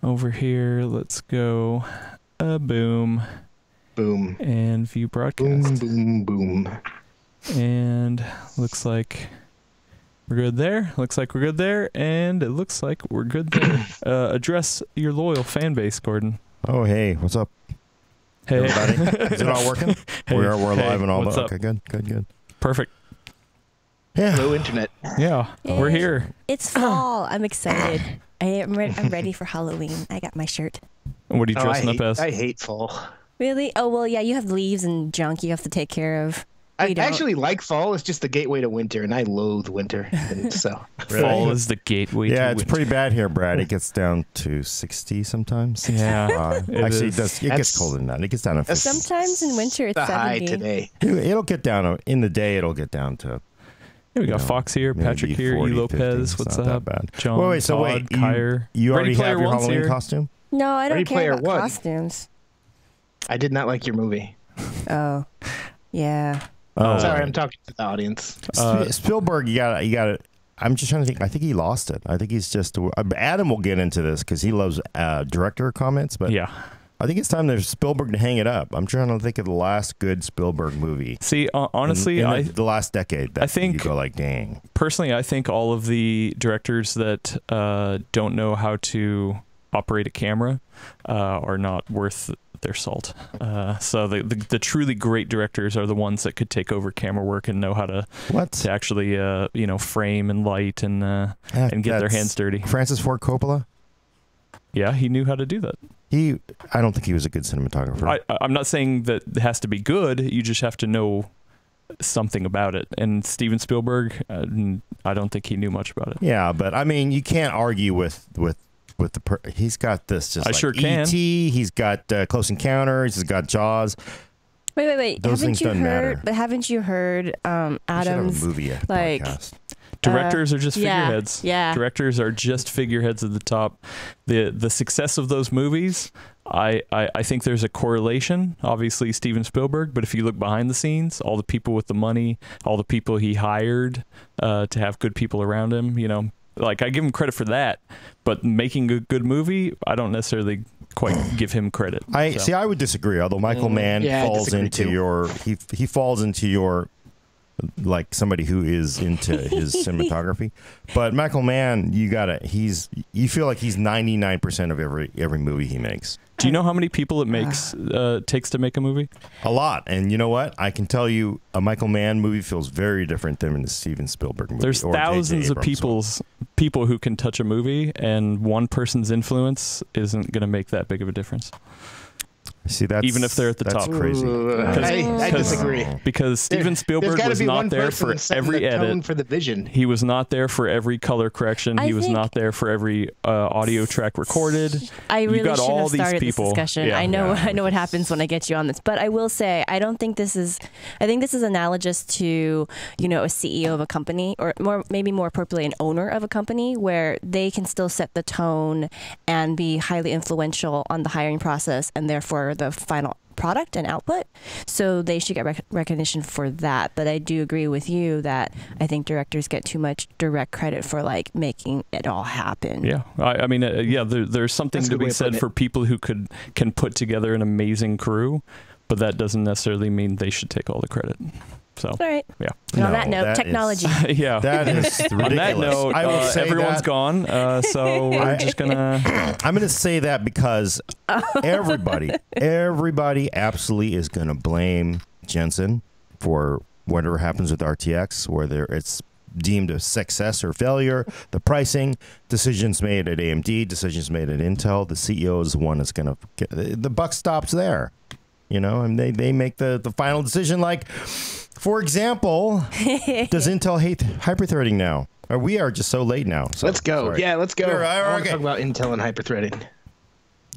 Over here, let's go boom. Boom. And view broadcast. Boom, boom, boom. And looks like we're good there. Looks like we're good there. And it looks like we're good there. Address your loyal fan base, Gordon. Oh, hey, what's up? Hey. Everybody? Is it all working? Hey, we're live and all what's that. up? Okay, good. Perfect. Yeah. Hello, internet. Yeah, Yay. we're here. It's fall. I'm excited. I'm ready for Halloween. I got my shirt. What are you dressing up as? I hate fall. Really? Oh, well, yeah, you have leaves and junk you have to take care of. I We don't. actually like fall. It's just the gateway to winter, and I loathe winter. And so Fall is the gateway to Yeah, it's winter. pretty bad here, Brad. It gets down to 60 sometimes. Yeah, it Actually, is. it gets colder than that. It gets down to 50. Sometimes in winter it's the high 70. today. It'll get down in the day. It'll get down to. Yeah, we got know, Fox here, maybe Patrick here, 40, E. Lopez. 50. It's What's not up? that bad. John, Wait, so Todd, wait, Kyer. you already Ready Player have your One's Halloween here. costume? No, I don't Ready care Player about One. costumes. I did not like your movie. Oh, yeah. Oh, Sorry, I'm talking to the audience. Spielberg, you got to. I'm just trying to think. I think he lost it. I think he's just. Adam will get into this because he loves director comments, but Yeah. I think it's time for Spielberg to hang it up. I'm trying to think of the last good Spielberg movie. See, honestly, in the last decade. That I think- you go like, dang. personally, I think all of the directors that don't know how to operate a camera are not worth their salt. So the truly great directors are the ones that could take over camera work and know how to actually frame and light and get their hands dirty. Francis Ford Coppola. Yeah, he knew how to do that. I don't think he was a good cinematographer. I'm not saying that it has to be good. You just have to know something about it. And Steven Spielberg, I don't think he knew much about it. Yeah, but I mean, you can't argue with he's got this just I like sure can. E.T., he's got Close Encounters, he's got Jaws. Wait. Those things don't matter. But haven't you heard We should have Adam's a movie like podcast. Directors are just yeah, figureheads. yeah. Directors are just figureheads at the top. The success of those movies, I think there's a correlation. Obviously, Steven Spielberg, but if you look behind the scenes, all the people with the money, all the people he hired to have good people around him, like I give him credit for that. But making a good movie, I don't necessarily quite give him credit. I would disagree. Although Michael Mann falls into your he falls into your like somebody who is into his cinematography, but Michael Mann, you feel like he's 99% of every movie he makes. Do you know how many people it takes to make a movie? A lot. And you know what? I can tell you a Michael Mann movie feels very different than a Steven Spielberg movie. There's or J.J. thousands of Abrams people who can touch a movie, and one person's influence isn't going to make that big of a difference. See, that's even if they're at the top. Crazy. I disagree. Because Steven Spielberg was not there for every edit. For the vision. He was not there for every color correction. He was not there for every audio track recorded. I really you got should all have these started people. this discussion. Yeah. I know what happens when I get you on this, but I will say I think this is analogous to a CEO of a company, or maybe more appropriately an owner of a company, where they can still set the tone and be highly influential on the hiring process and therefore the final product and output. So they should get recognition for that. But I do agree with you that I think directors get too much direct credit for like making it all happen. Yeah, I mean, there's something to be said for people who can put together an amazing crew, but that doesn't necessarily mean they should take all the credit. So, all right. Yeah. And on that note, technology. Yeah. That is ridiculous. On that note, I will say everyone's gone. So we're just gonna. I'm gonna say that because everybody absolutely is gonna blame Jensen for whatever happens with RTX, whether it's deemed a success or failure, the pricing, decisions made at AMD, decisions made at Intel. The CEO is the one that's gonna get the buck stops there. And they make the final decision. Like, for example, does Intel hate hyperthreading now? Or we are just so late now. So, let's go. sorry. Yeah, let's go. I want to talk about Intel and hyperthreading.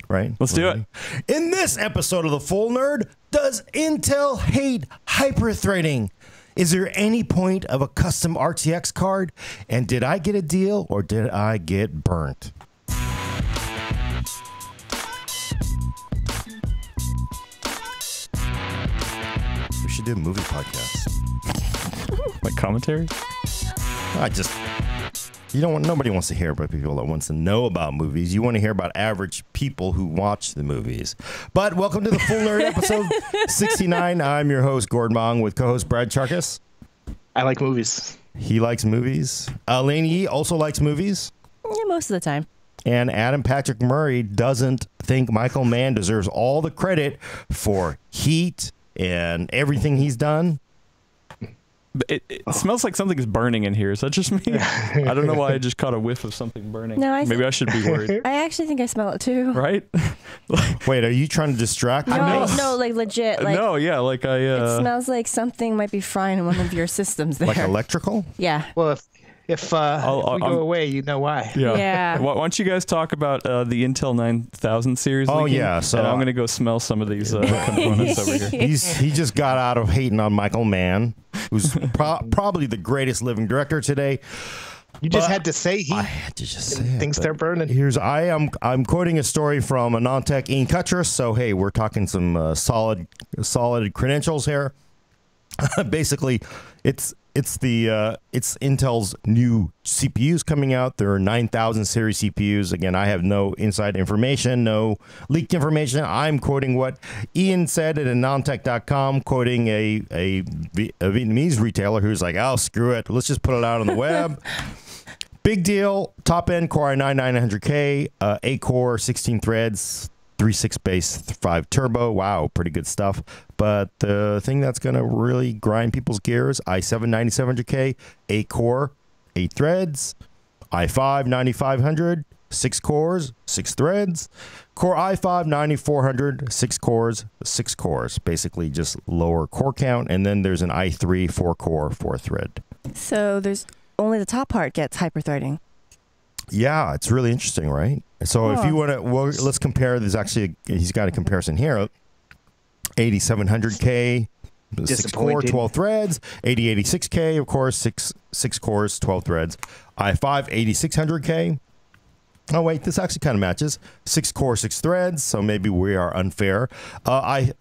Right? Let's do it. In this episode of The Full Nerd, does Intel hate hyperthreading? Is there any point of a custom RTX card? And did I get a deal or did I get burnt? We should do a movie podcast. Like commentary? Nobody wants to hear about people that wants to know about movies. You want to hear about average people who watch the movies. But welcome to the Full Nerd episode 69. I'm your host, Gordon Mong, with co-host Brad Charkis. I like movies. He likes movies. Lane Yee also likes movies. Yeah, most of the time. And Adam Patrick Murray doesn't think Michael Mann deserves all the credit for Heat and everything he's done. It smells like something is burning in here. Is that just me? I don't know why I just caught a whiff of something burning. No, Maybe I should be worried. I actually think I smell it too. Right? Wait, are you trying to distract me? No, like legit. Like, no, yeah, like it smells like something might be frying in one of your systems there. Like electrical? Yeah. Well, if we go away, you know why. Yeah. Why don't you guys talk about the Intel 9000 series? Oh, leaking? yeah. So and I'm going to go smell some of these components over here. He just got out of hating on Michael Mann, who's probably the greatest living director today. You just had to say I had to just say it. Things start burning. I'm quoting a story from Anantech Ian Cuttress. So hey, we're talking some solid credentials here. Basically, it's Intel's new CPUs coming out. There are 9000 series CPUs. Again, I have no inside information, no leaked information. I'm quoting what Ian said at Anantech.com, quoting a Vietnamese retailer who's like, "Oh, screw it. Let's just put it out on the web." Big deal. Top end Core i9 9900K, 8 core, 16 threads, 3.6 base, 5 turbo. Wow, pretty good stuff. But the thing that's going to really grind people's gears, i7 9700K, 8 core, 8 threads, i5 9500, 6 cores, 6 threads, Core i5 9400, 6 cores, 6 cores. Basically just lower core count. And then there's an i3 4 core, 4 thread. So there's only the top part gets hyperthreading. Yeah, it's really interesting, right? So if you want to, well, let's compare. There's actually, he's got a comparison here. 8700K, 6 core, 12 threads. 8086K, of course, 6 cores, 12 threads. i5 8600K. Oh, wait, this actually kind of matches. 6 core, 6 threads, so maybe we are unfair. i3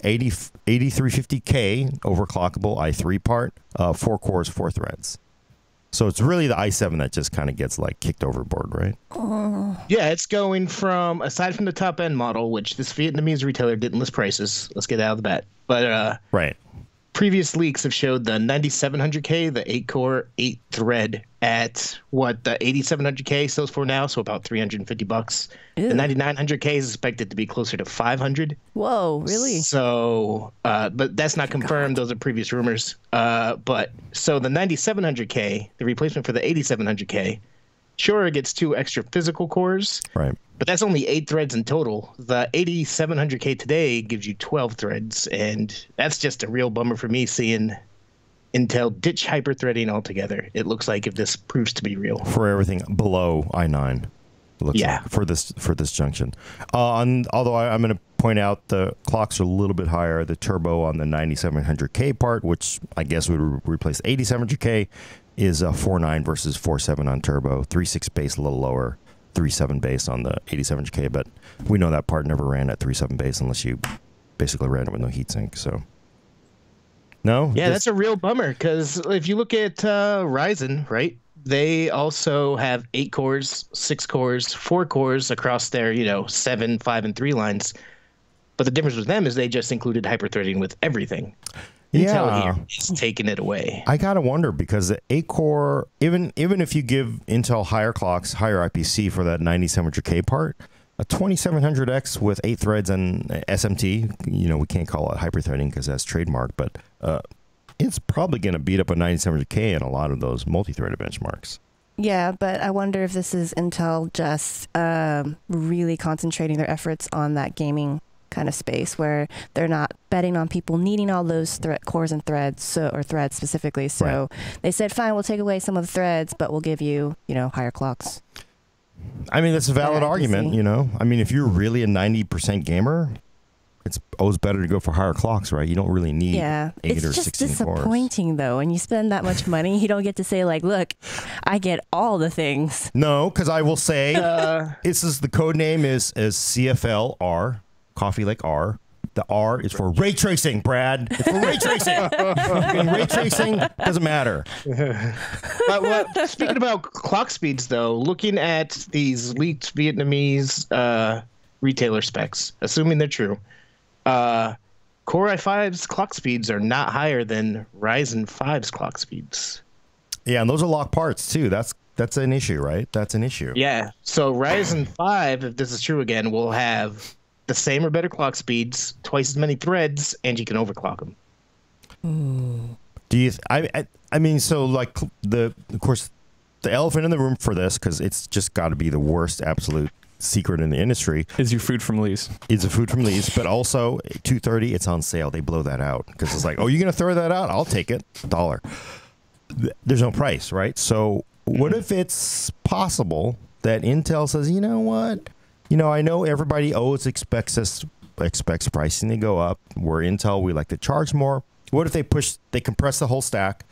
8350K, overclockable i3 part, 4 cores, 4 threads. So it's really the i7 that just kind of gets like kicked overboard, right? Yeah, it's going from, aside from the top end model, which this Vietnamese retailer didn't list prices. Let's get out of the bat. But right. Previous leaks have showed the 9700K, the 8 core, 8 thread at what the 8700K sells for now, so about $350. Ew. The 9900K is expected to be closer to $500. Whoa, really? So, but that's not confirmed. Those are previous rumors. But so the 9700K, the replacement for the 8700K, sure, it gets 2 extra physical cores. Right. But that's only 8 threads in total. The 8700K today gives you 12 threads, and that's just a real bummer for me seeing Intel ditch hyperthreading altogether. It looks like if this proves to be real. For everything below i9. Looks like for this junction. Although I'm going to point out the clocks are a little bit higher. The turbo on the 9700K part, which I guess would replace 8700K, is a 4.9 versus 4.7 on turbo. 3.6 base a little lower. 3.7 base on the 8700K, but we know that part never ran at 3.7 base unless you basically ran it with no heatsink. So, no? Yeah, that's a real bummer because if you look at Ryzen, right, they also have 8 cores, 6 cores, 4 cores across their, 7, 5, and 3 lines. But the difference with them is they just included hyperthreading with everything. Intel here is taking it away. I gotta wonder because the 8 core, even if you give Intel higher clocks, higher IPC for that 9700K part, a 2700X with 8 threads and SMT, we can't call it hyperthreading because that's trademark, but it's probably going to beat up a 9700K in a lot of those multi-threaded benchmarks. Yeah, but I wonder if this is Intel just really concentrating their efforts on that gaming kind of space where they're not betting on people needing all those cores and threads, or threads specifically. So they said, fine, we'll take away some of the threads, but we'll give you, higher clocks. I mean, that's a valid argument, I mean, if you're really a 90% gamer, it's always better to go for higher clocks, right? You don't really need 8 or 16 cores. It's just disappointing, though. When you spend that much money, you don't get to say, like, look, I get all the things. No, because I will say, the code name is CFL-R, Coffee Lake R, The R is for ray tracing, Brad. It's for ray tracing. And ray tracing doesn't matter. Well, speaking about clock speeds, though, looking at these leaked Vietnamese retailer specs, assuming they're true, Core i5's clock speeds are not higher than Ryzen 5's clock speeds. Yeah, and those are locked parts too. That's an issue, right? That's an issue. Yeah. So Ryzen 5, if this is true again, will have the same or better clock speeds, twice as many threads, and you can overclock them. Do you? I mean, so like of course, the elephant in the room for this, because it's just got to be the worst absolute secret in the industry, Is your food from Lee's? is a food from Lee's, but also $230, it's on sale. They blow that out because it's like, oh, you're gonna throw that out? I'll take it, $1. There's no price, right? So what if it's possible that Intel says, you know what? You know, I know everybody always expects pricing to go up. We're Intel, we like to charge more. What if they compress the whole stack?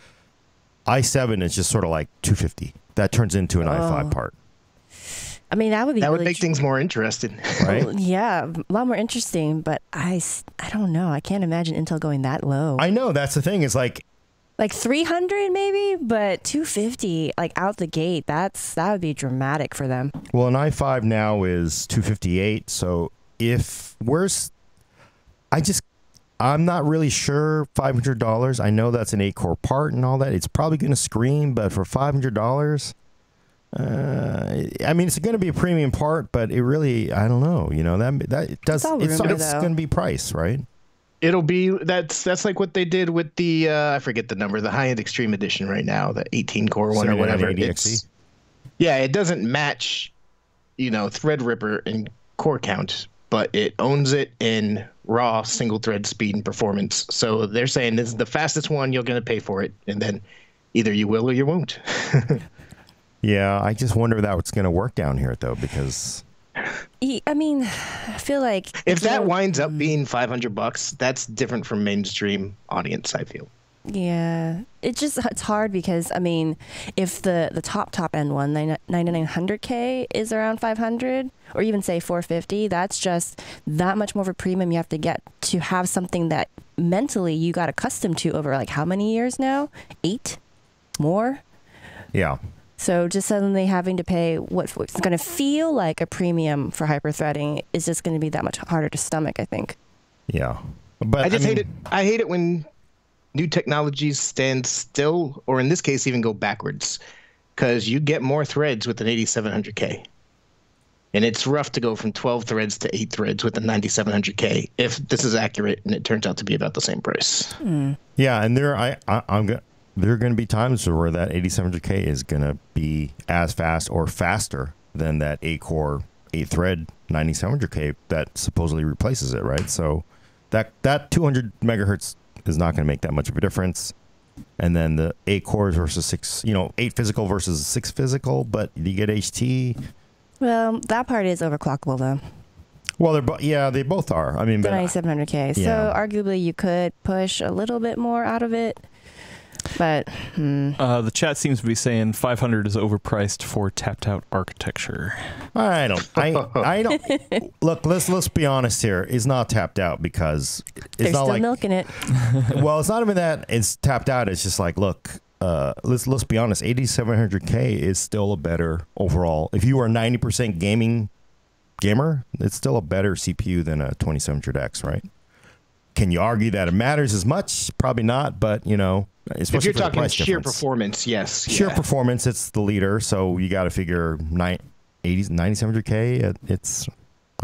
i7 is just sort of like $250. That turns into an i5 part. I mean, that would be That would really make things more interesting. Right? Well, yeah, a lot more interesting, but I don't know. I can't imagine Intel going that low. I know, that's the thing. Is like 300 maybe, but 250 like out the gate. That would be dramatic for them. well, an i5 now is 258. So I'm not really sure. $500. I know that's an 8-core part and all that. It's probably going to scream, but for $500, I mean, it's going to be a premium part, but it really, I don't know. You know, that it does. It's rumor, going to be price, right? It'll be that's like what they did with the I forget the number, the high-end Extreme Edition right now, the 18-core one or whatever. 7980 XE? Yeah, it doesn't match, Threadripper and core count, but it owns it in raw single thread speed and performance. So they're saying this is the fastest one, you're going to pay for it, and then either you will or you won't. Yeah, I just wonder that what's going to work down here, though, because I mean, I feel like if that winds up being $500, that's different from mainstream audience, I feel. yeah, it's hard because I mean, if the top end one 9900K is around 500 or even say 450, that's just that much more of a premium you have to get to have something that mentally you got accustomed to over like how many years now? 8 more. yeah. So just suddenly having to pay what's going to feel like a premium for hyperthreading is just going to be that much harder to stomach, I think. Yeah. But I just hate it. I hate it when new technologies stand still, or in this case, even go backwards, because you get more threads with an 8700K. And it's rough to go from 12 threads to 8 threads with a 9700K if this is accurate and it turns out to be about the same price. Yeah, and there are going to be times where that 8700K is going to be as fast or faster than that 8-core, 8-thread 9700K that supposedly replaces it, right? So that 200 megahertz is not going to make that much of a difference. And then the 8 cores versus 6, 8 physical versus 6 physical, but you get HT. Well, that part is overclockable though. Well, they both are. I mean, The but 9700K. Yeah. So arguably you could push a little bit more out of it. But The chat seems to be saying 500 is overpriced for tapped out architecture. I don't. Look, let's be honest here. It's not tapped out because it's they're not still like. milking it. Well, it's not even that it's tapped out. It's just like, look, let's be honest. 8700K is still a better overall. If you are a 90% gamer, it's still a better CPU than a 2700X, right? Can you argue that it matters as much? Probably not, but especially If you're for the talking price sheer difference. performance, yes. Sheer yeah. performance, it's the leader, so you got to figure 9700K. It's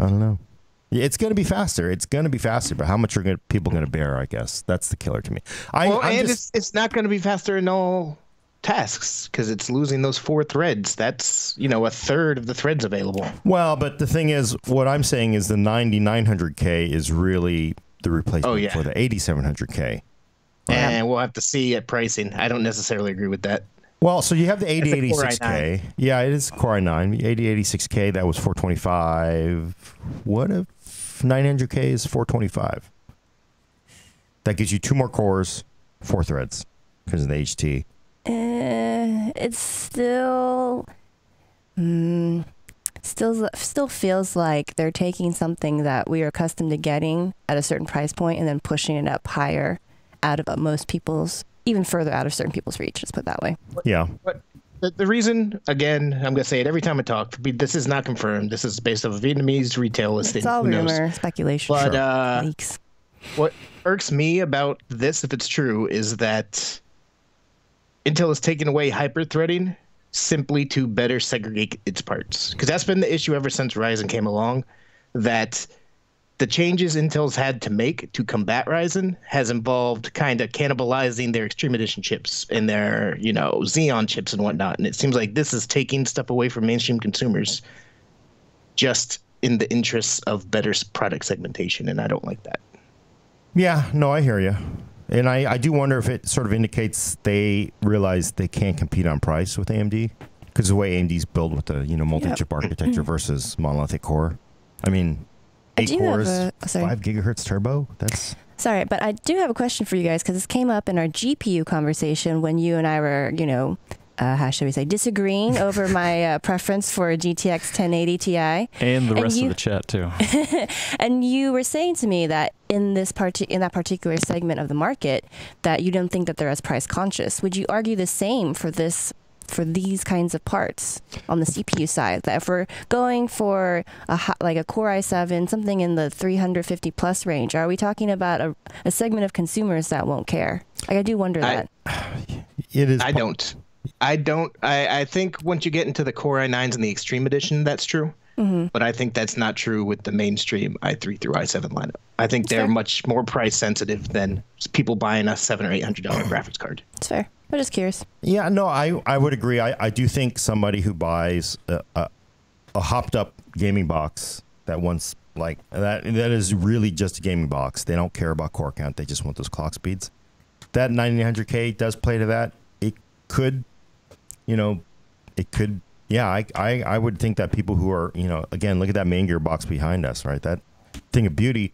I don't know. It's going to be faster. It's going to be faster, but how much are people going to bear? I guess that's the killer to me. It's not going to be faster in all tasks because it's losing those 4 threads. That's a third of the threads available. Well, but the thing is, what I'm saying is the 9900K is really the replacement for the 8700K. And we'll have to see at pricing. I don't necessarily agree with that. Well, so you have the That's a Core 8086K. Yeah, it is Core i9. 8086K, that was 425. What if 900K is 425? That gives you 2 more cores, 4 threads because of the HT. It's still still feels like they're taking something that we are accustomed to getting at a certain price point and then pushing it up higher out of most people's, even further out of certain people's reach. Let's put it that way. Yeah. But the reason, again, I'm going to say it every time I talk, this is not confirmed. This is based off a Vietnamese retail listing. It's all Who knows? rumor, speculation, But leaks. what irks me about this, if it's true, is that Intel is taking away hyper-threading simply to better segregate its parts. Because that's been the issue ever since Ryzen came along, that the changes Intel's had to make to combat Ryzen has involved kind of cannibalizing their Extreme Edition chips and their, Xeon chips and whatnot. And it seems like this is taking stuff away from mainstream consumers just in the interests of better product segmentation, and I don't like that. Yeah, no, I hear you. And I do wonder if it sort of indicates they realize they can't compete on price with AMD, because the way AMD's built with the multi-chip architecture versus monolithic core. I mean, 8 cores, 5 gigahertz turbo. That's sorry, but I do have a question for you guys, because this came up in our GPU conversation when you and I were, how should we say, disagreeing over my preference for a GTX 1080 Ti. And the rest of the chat, too. And you were saying to me that in that particular segment of the market, that you don't think that they're as price conscious. Would you argue the same for these kinds of parts on the CPU side? That if we're going for like a Core i7, something in the 350 plus range, are we talking about a segment of consumers that won't care? Like, I do wonder that. it is. I don't. I think once you get into the Core i9s and the Extreme Edition, that's true. Mm-hmm. But I think that's not true with the mainstream i3 through i7 lineup. I think they're much more price sensitive than people buying a $700 or $800 graphics card. That's fair. I'm just curious. Yeah, no, I would agree. I do think somebody who buys a hopped up gaming box that wants like that is really just a gaming box. They don't care about core count. They just want those clock speeds. That 9900K does play to that. It could, yeah, I would think that people who are, again, look at that main gearbox behind us, right? That thing of beauty.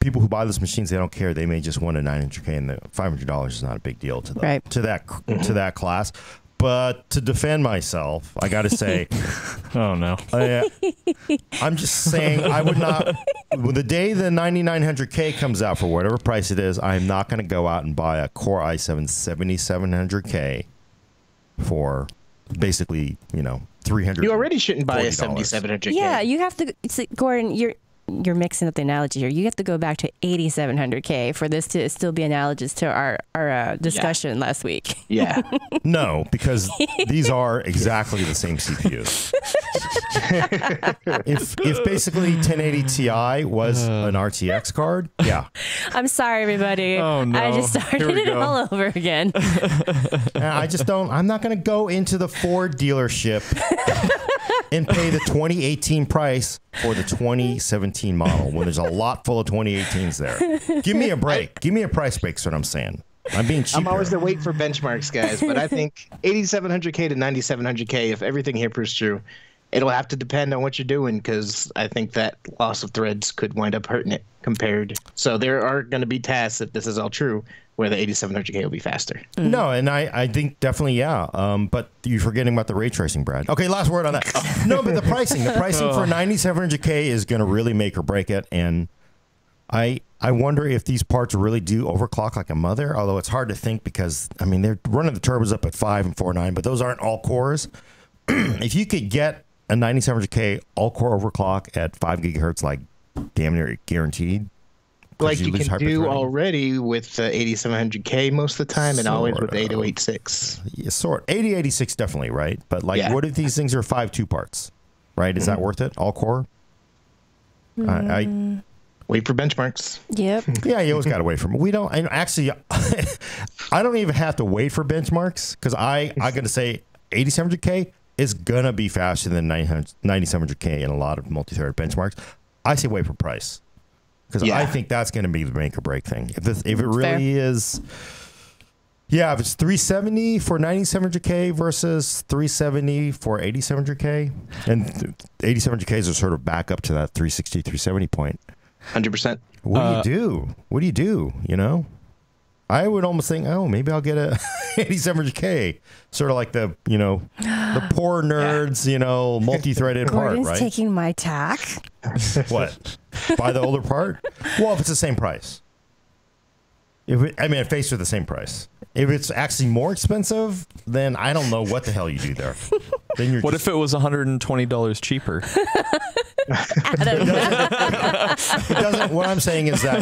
People who buy those machines, they don't care. They may just want a 900K, and the $500 is not a big deal to them, to that class. But to defend myself, I got to say, oh no, I'm just saying I would not. The day the 9900K comes out for whatever price it is, I'm not going to go out and buy a Core i7 7700K for basically $300. You already shouldn't buy a 7700K. Yeah, you have to. Gordon, you're mixing up the analogy here. You have to go back to 8700K for this to still be analogous to our discussion last week. Yeah. No, because these are exactly the same CPUs. if basically 1080 Ti was an RTX card, yeah. I'm sorry, everybody. Oh, no. I just started it all over again. I'm not going to go into the Ford dealership and pay the 2018 price for the 2017 model when there's a lot full of 2018s there. Give me a break. Give me a price break, is what I'm saying. I'm being cheap. I'm always the wait for benchmarks, guys, but I think 8700K to 9700K, if everything here proves true, it'll have to depend on what you're doing, because I think that loss of threads could wind up hurting it compared. So there are going to be tasks, if this is all true, where the 8700K will be faster. No, and I think definitely, yeah. But you're forgetting about the ray tracing, Brad. Okay, last word on that. No, but the pricing for 9700K is going to really make or break it. And I wonder if these parts really do overclock like a mother, although it's hard to think because, I mean, they're running the turbos up at 5 and 4.9, but those aren't all cores. If you could get a 9700K all-core overclock at 5 gigahertz, like damn near guaranteed, like you can do already with the 8700K most of the time, and always with the 8086. Yeah, 8086 definitely, right? But like, what if these things are 5.2 parts, right? Is that worth it? All core? I wait for benchmarks. Yep. Yeah, you always got to wait for them. We don't. And actually, I don't even have to wait for benchmarks because I got to say 8700K is gonna be faster than 9700K in a lot of multi-thread benchmarks. I say wait for price. Because I think that's going to be the make or break thing. If it really is, if it's 370 for 9700K versus 370 for 8700K, and 8700Ks are sort of back up to that 360, 370 point. 100%. What do you do? What do you do? I would almost think, oh, maybe I'll get a 8700K, sort of like the the poor nerds, multi-threaded part, Gordon's right? taking my tack. What? Buy the older part? Well, if it's the same price. Faced with the same price. If it's actually more expensive, then I don't know what the hell you do there. Then you're What if it was $120 cheaper? It doesn't. What I'm saying is that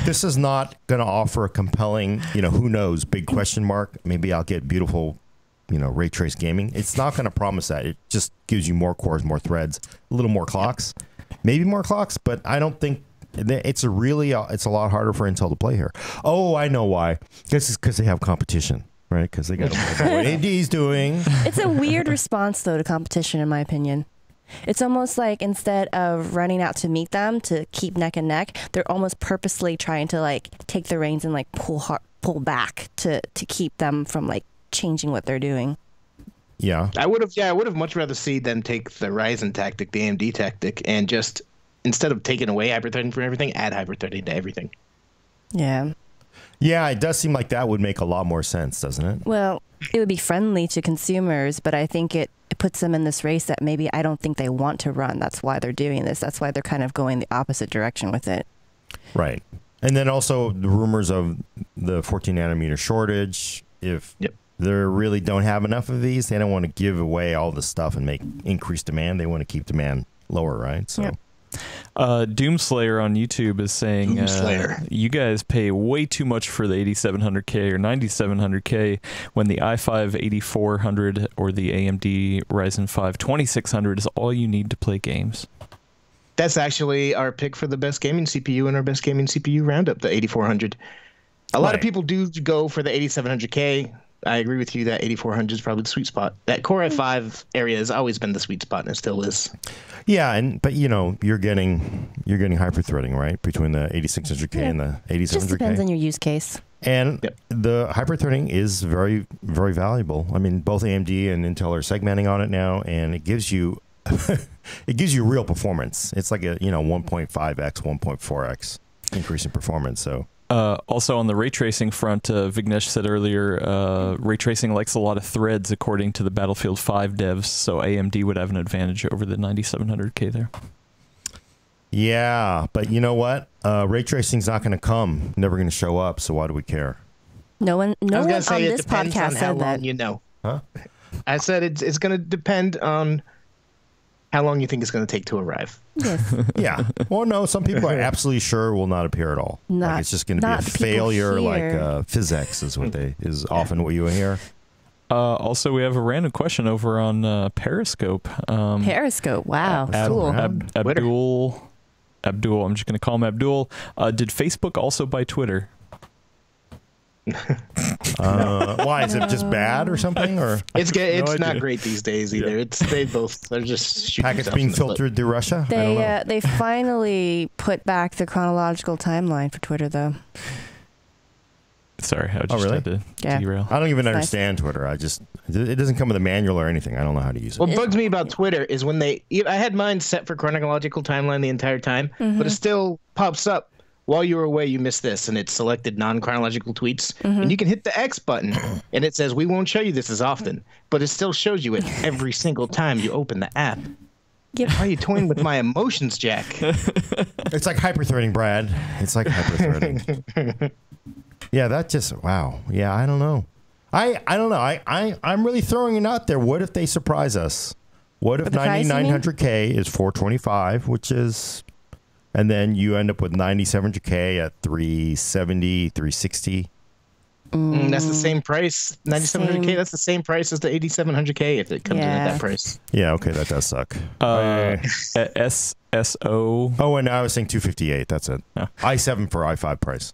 this is not gonna offer a compelling, who knows, big question mark. Maybe I'll get beautiful, ray trace gaming. It's not gonna promise that. It just gives you more cores, more threads, a little more clocks, maybe more clocks, but I don't think it's a lot harder for Intel to play here. Oh, I know why. This is because they have competition. Right, because they got to know what AMD's doing. It's a weird response, though, to competition, in my opinion. It's almost like instead of running out to meet them to keep neck and neck, they're almost purposely trying to take the reins and pull back to keep them from changing what they're doing. Yeah, I would have much rather see them take the Ryzen tactic, the AMD tactic, and just instead of taking away hyperthreading from everything, add hyperthreading to everything. Yeah. Yeah, it does seem like that would make a lot more sense, doesn't it? Well, it would be friendly to consumers, but I think it puts them in this race that maybe I don't think they want to run. That's why they're doing this. That's why they're kind of going the opposite direction with it. Right. And then also the rumors of the 14 nanometer shortage. If they really don't have enough of these, they don't want to give away all the stuff and make increased demand. They want to keep demand lower, right? So. Yep. Doomslayer on YouTube is saying you guys pay way too much for the 8700K or 9700K when the i5 8400 or the AMD Ryzen 5 2600 is all you need to play games. That's actually our pick for the best gaming CPU in our best gaming CPU roundup, the 8400. A lot of people do go for the 8700K. I agree with you that 8400 is probably the sweet spot. That Core i5 area has always been the sweet spot, and it still is. Yeah, but you're getting hyperthreading, right, between the 8600K and the 8700K. Just depends on your use case. And the hyperthreading is very, very valuable. I mean, both AMD and Intel are segmenting on it now, and it gives you real performance. It's like a 1.5x, 1.4x increase in performance. So. Also on the ray tracing front, Vignesh said earlier, ray tracing likes a lot of threads according to the Battlefield 5 devs, so AMD would have an advantage over the 9700K there. Yeah, but you know what? Ray tracing's not going to come, never going to show up, so why do we care? No one on this podcast said that. Huh? I said it's going to depend on how long you think it's going to take to arrive. Yes. Yeah. Well, no, some people are absolutely sure will not appear at all. It's just going to be a failure, like PhysX is often what you hear. Also, we have a random question over on Periscope. Periscope, wow, cool. Abdul, I'm just going to call him Abdul. Did Facebook also buy Twitter? Why is it just bad or something? Or it's not great these days either. Yeah. They're just shooting packets being filtered through Russia. They finally put back the chronological timeline for Twitter, though. Sorry, I just had to derail. I don't even understand Twitter. It doesn't come with a manual or anything. I don't know how to use it. What bugs me about Twitter is when I had mine set for chronological timeline the entire time, but it still pops up. While you were away, you missed this, and it's selected non-chronological tweets. And you can hit the X button, and it says, we won't show you this as often, but it still shows you it every single time you open the app. Yep. Why are you toying with my emotions, Jack? It's like hyperthreading, Brad. It's like hyperthreading. Yeah, that just, wow. Yeah, I don't know. I don't know. I'm really throwing it out there. What if they surprise us? What if 9900K is 425, which is... And then you end up with 9700K at 370, 360. That's the same price. 9700K, that's the same price as the 8700K if it comes in at that price. Yeah, okay, that does suck. SO. Oh, and I was saying 258. That's it. i7 for i5 price.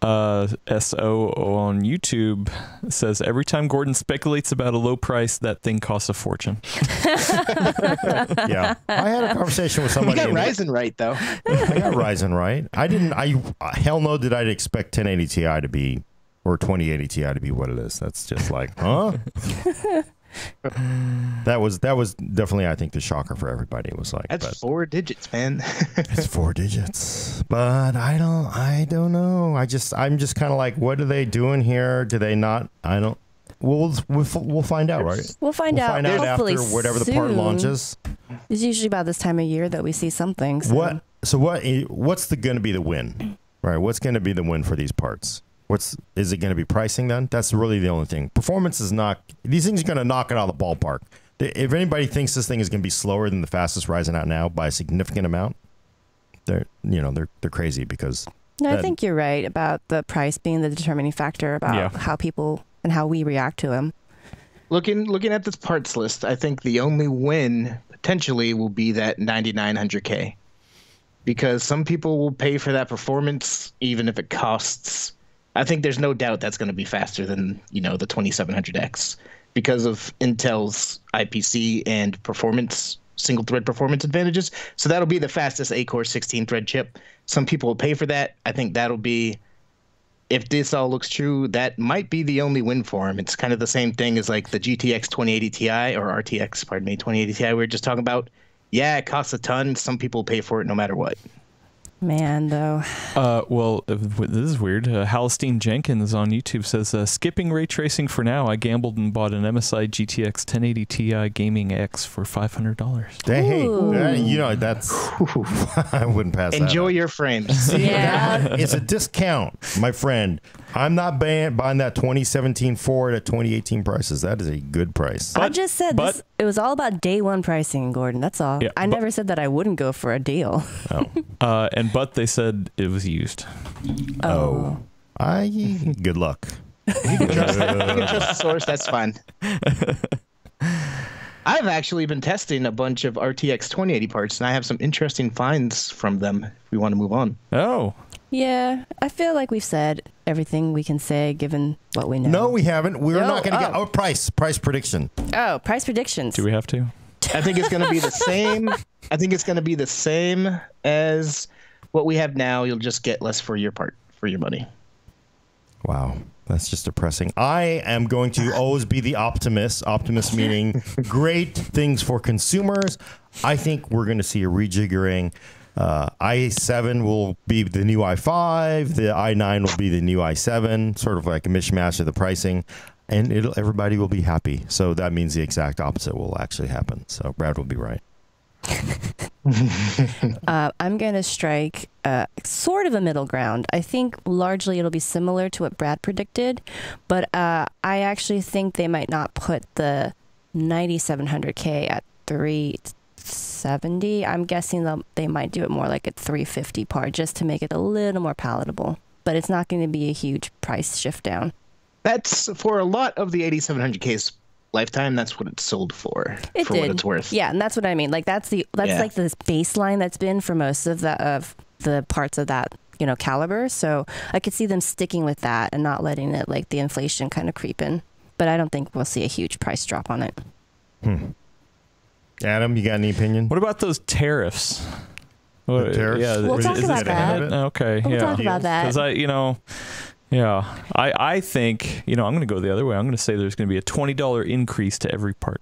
SO on YouTube says every time Gordon speculates about a low price, that thing costs a fortune. Yeah, I had a conversation with somebody. You got Ryzen right though. I got Ryzen right. Hell no, did I expect 1080 Ti to be or 2080 Ti to be what it is? That's just like, huh? That was definitely, I think, the shocker for everybody. It was like that's 4 digits, man. It's 4 digits, but I don't know. I'm just kind of like, what are they doing here? Do they not? we'll find out, right? We'll find out. Find out Hopefully after whatever the part soon. launches. It's usually about this time of year that we see something. So. What's going to be the win? Right. What's going to be the win for these parts? Is it going to be pricing then? That's really the only thing. Performance is not. These things are going to knock it out of the ballpark. If anybody thinks this thing is going to be slower than the fastest Ryzen out now by a significant amount, they're crazy because. No, I think you're right about the price being the determining factor about how people and how we react to them. Looking at this parts list, I think the only win potentially will be that 9900K, because some people will pay for that performance even if it costs. I think there's no doubt that's going to be faster than the 2700X because of Intel's IPC and performance, single thread performance advantages. So that'll be the fastest 8-core 16-thread chip. Some people will pay for that. I think that'll be, if this all looks true, that might be the only win for him. It's kind of the same thing as like the GTX 2080 Ti or RTX, 2080 Ti we were just talking about. Yeah, it costs a ton. Some people pay for it no matter what. Man, though. This is weird. Halistine Jenkins on YouTube says, skipping ray tracing for now. I gambled and bought an MSI GTX 1080 Ti Gaming X for $500. Hey, that's I wouldn't pass that. Enjoy your frames. Yeah. It's a discount, my friend. I'm not buying that 2017 Ford at 2018 prices. That is a good price. I just said it was all about day one pricing, Gordon. That's all. Yeah, I never said that I wouldn't go for a deal. But they said it was used. Oh. Good luck. You can trust the source. That's fine. I've actually been testing a bunch of RTX 2080 parts, and I have some interesting finds from them if we want to move on. Oh. Yeah, I feel like we've said everything we can say given what we know. No, we haven't. We're not going to get our price prediction. Oh, price predictions. Do we have to? I think it's going to be the same. I think it's going to be the same as what we have now. You'll just get less for your money. Wow. That's just depressing. I am going to always be the optimist. Optimist meaning great things for consumers. I think we're going to see a rejiggering. i7 will be the new i5. The i9 will be the new i7. Sort of like a mishmash of the pricing. And everybody will be happy. So that means the exact opposite will actually happen. So Brad will be right. I'm going to strike sort of a middle ground. I think largely it'll be similar to what Brad predicted, but I actually think they might not put the 9700K at 370. I'm guessing they might do it more like at 350 par just to make it a little more palatable, but it's not going to be a huge price shift down. That's for a lot of the 8700K's lifetime. That's what it's sold for. What it's worth. Yeah, and that's what I mean. Like that's like this baseline that's been for most of the parts of that caliber. So I could see them sticking with that and not letting it like the inflation kind of creep in. But I don't think we'll see a huge price drop on it. Adam, you got any opinion? What about those tariffs? The tariffs? Yeah, we'll talk about that. Okay, we'll talk about that. Because I think, I'm going to go the other way. I'm going to say there's going to be a $20 increase to every part.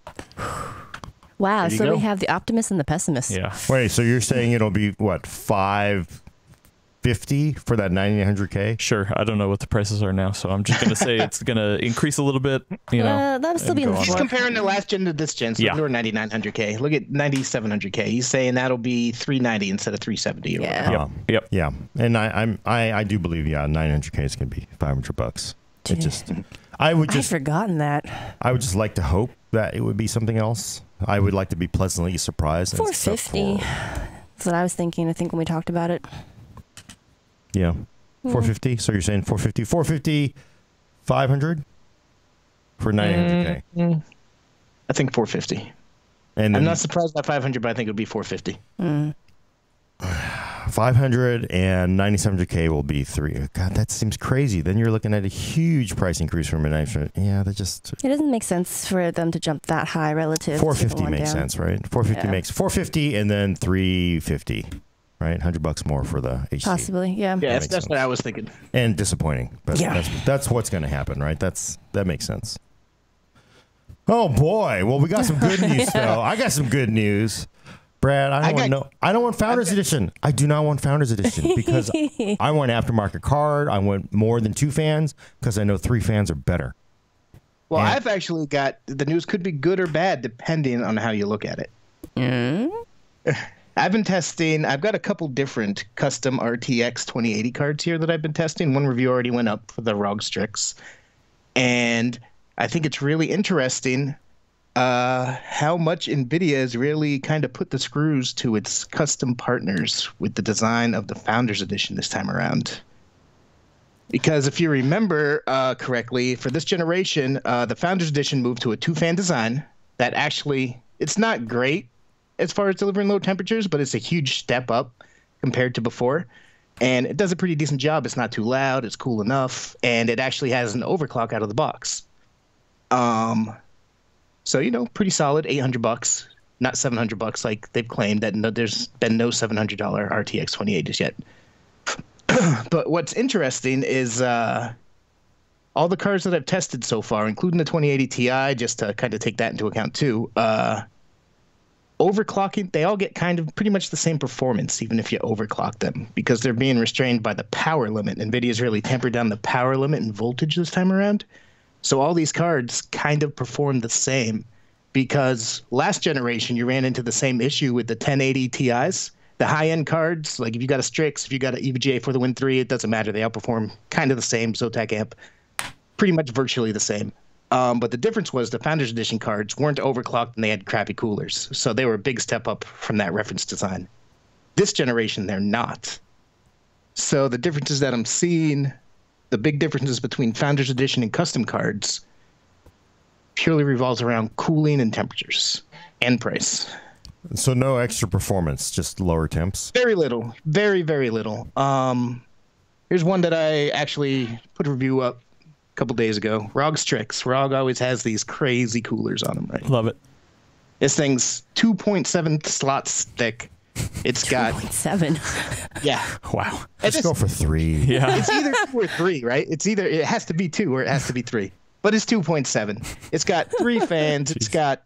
Wow, so we have the optimist and the pessimist. Yeah. Wait, so you're saying it'll be, what, $550 for that 9900K? Sure. I don't know what the prices are now, so I'm just going to say it's going to increase a little bit, That'll still be in the He's comparing the last gen to this gen, so ignore 9900K. Look at 9700K. He's saying that'll be 390 instead of 370. Yeah. Yep. Yeah. And I do believe, 900K is going to be $500. It just, I'd forgotten that. I would just like to hope that it would be something else. I would like to be pleasantly surprised. 450. That's what I was thinking. I think when we talked about it. Yeah. 450. So you're saying 450, 450, 500 for 900K. I think 450. And I'm not surprised by 500, but I think it would be 450. 500 and 9700K will be 3. God, that seems crazy. Then you're looking at a huge price increase from a 900. Yeah, that just. It doesn't make sense for them to jump that high relative. 450 to makes sense, right? 450 makes 450 and then 350, right? $100 more for the HD. Possibly, yeah. Yeah, that's what I was thinking. And disappointing, but that's what's going to happen, right? That makes sense. Oh boy! Well, we got some good news though. I got some good news. Brad, I don't want Founders Edition. I do not want Founders Edition because I want aftermarket card. I want more than 2 fans because I know 3 fans are better. Well, And- I've actually got the news could be good or bad depending on how you look at it. I've been testing. I've got a couple different custom RTX 2080 cards here that I've been testing. One review already went up for the ROG Strix, and I think it's really interesting how much NVIDIA has really kind of put the screws to its custom partners with the design of the Founders Edition this time around. Because if you remember correctly, for this generation, the Founders Edition moved to a two-fan design that actually, it's not great as far as delivering low temperatures, but it's a huge step up compared to before. And it does a pretty decent job. It's not too loud, it's cool enough, and it actually has an overclock out of the box. So, you know, pretty solid, $800, not $700 like they've claimed. That there's been no $700 RTX 2080s yet. But what's interesting is all the cards that I've tested so far, including the 2080 Ti, just to kind of take that into account too, overclocking, they all get kind of pretty much the same performance, even if you overclock them, because they're being restrained by the power limit. NVIDIA's really tempered down the power limit and voltage this time around. So all these cards kind of perform the same, because last generation you ran into the same issue with the 1080 Ti's. The high-end cards, like if you got a Strix, if you got an EVGA for the Win 3, it doesn't matter. They outperform kind of the same. Zotac amp, pretty much virtually the same. But the difference was the Founders Edition cards weren't overclocked and they had crappy coolers. So they were a big step up from that reference design. This generation, they're not. So the differences that I'm seeing, the big differences between Founders Edition and custom cards, purely revolves around cooling and temperatures and price. So no extra performance, just lower temps. Very little. Very, very little. Here's one that I actually put a review up a couple days ago. ROG Strix. ROG always has these crazy coolers on them, right? Love it. This thing's 2.7 slots thick. It's got 7. yeah. Wow. Let's go for 3. Yeah. It's either 2 or 3, right? It has to be 2 or it has to be 3. But it's 2.7. It's got 3 fans. It's got,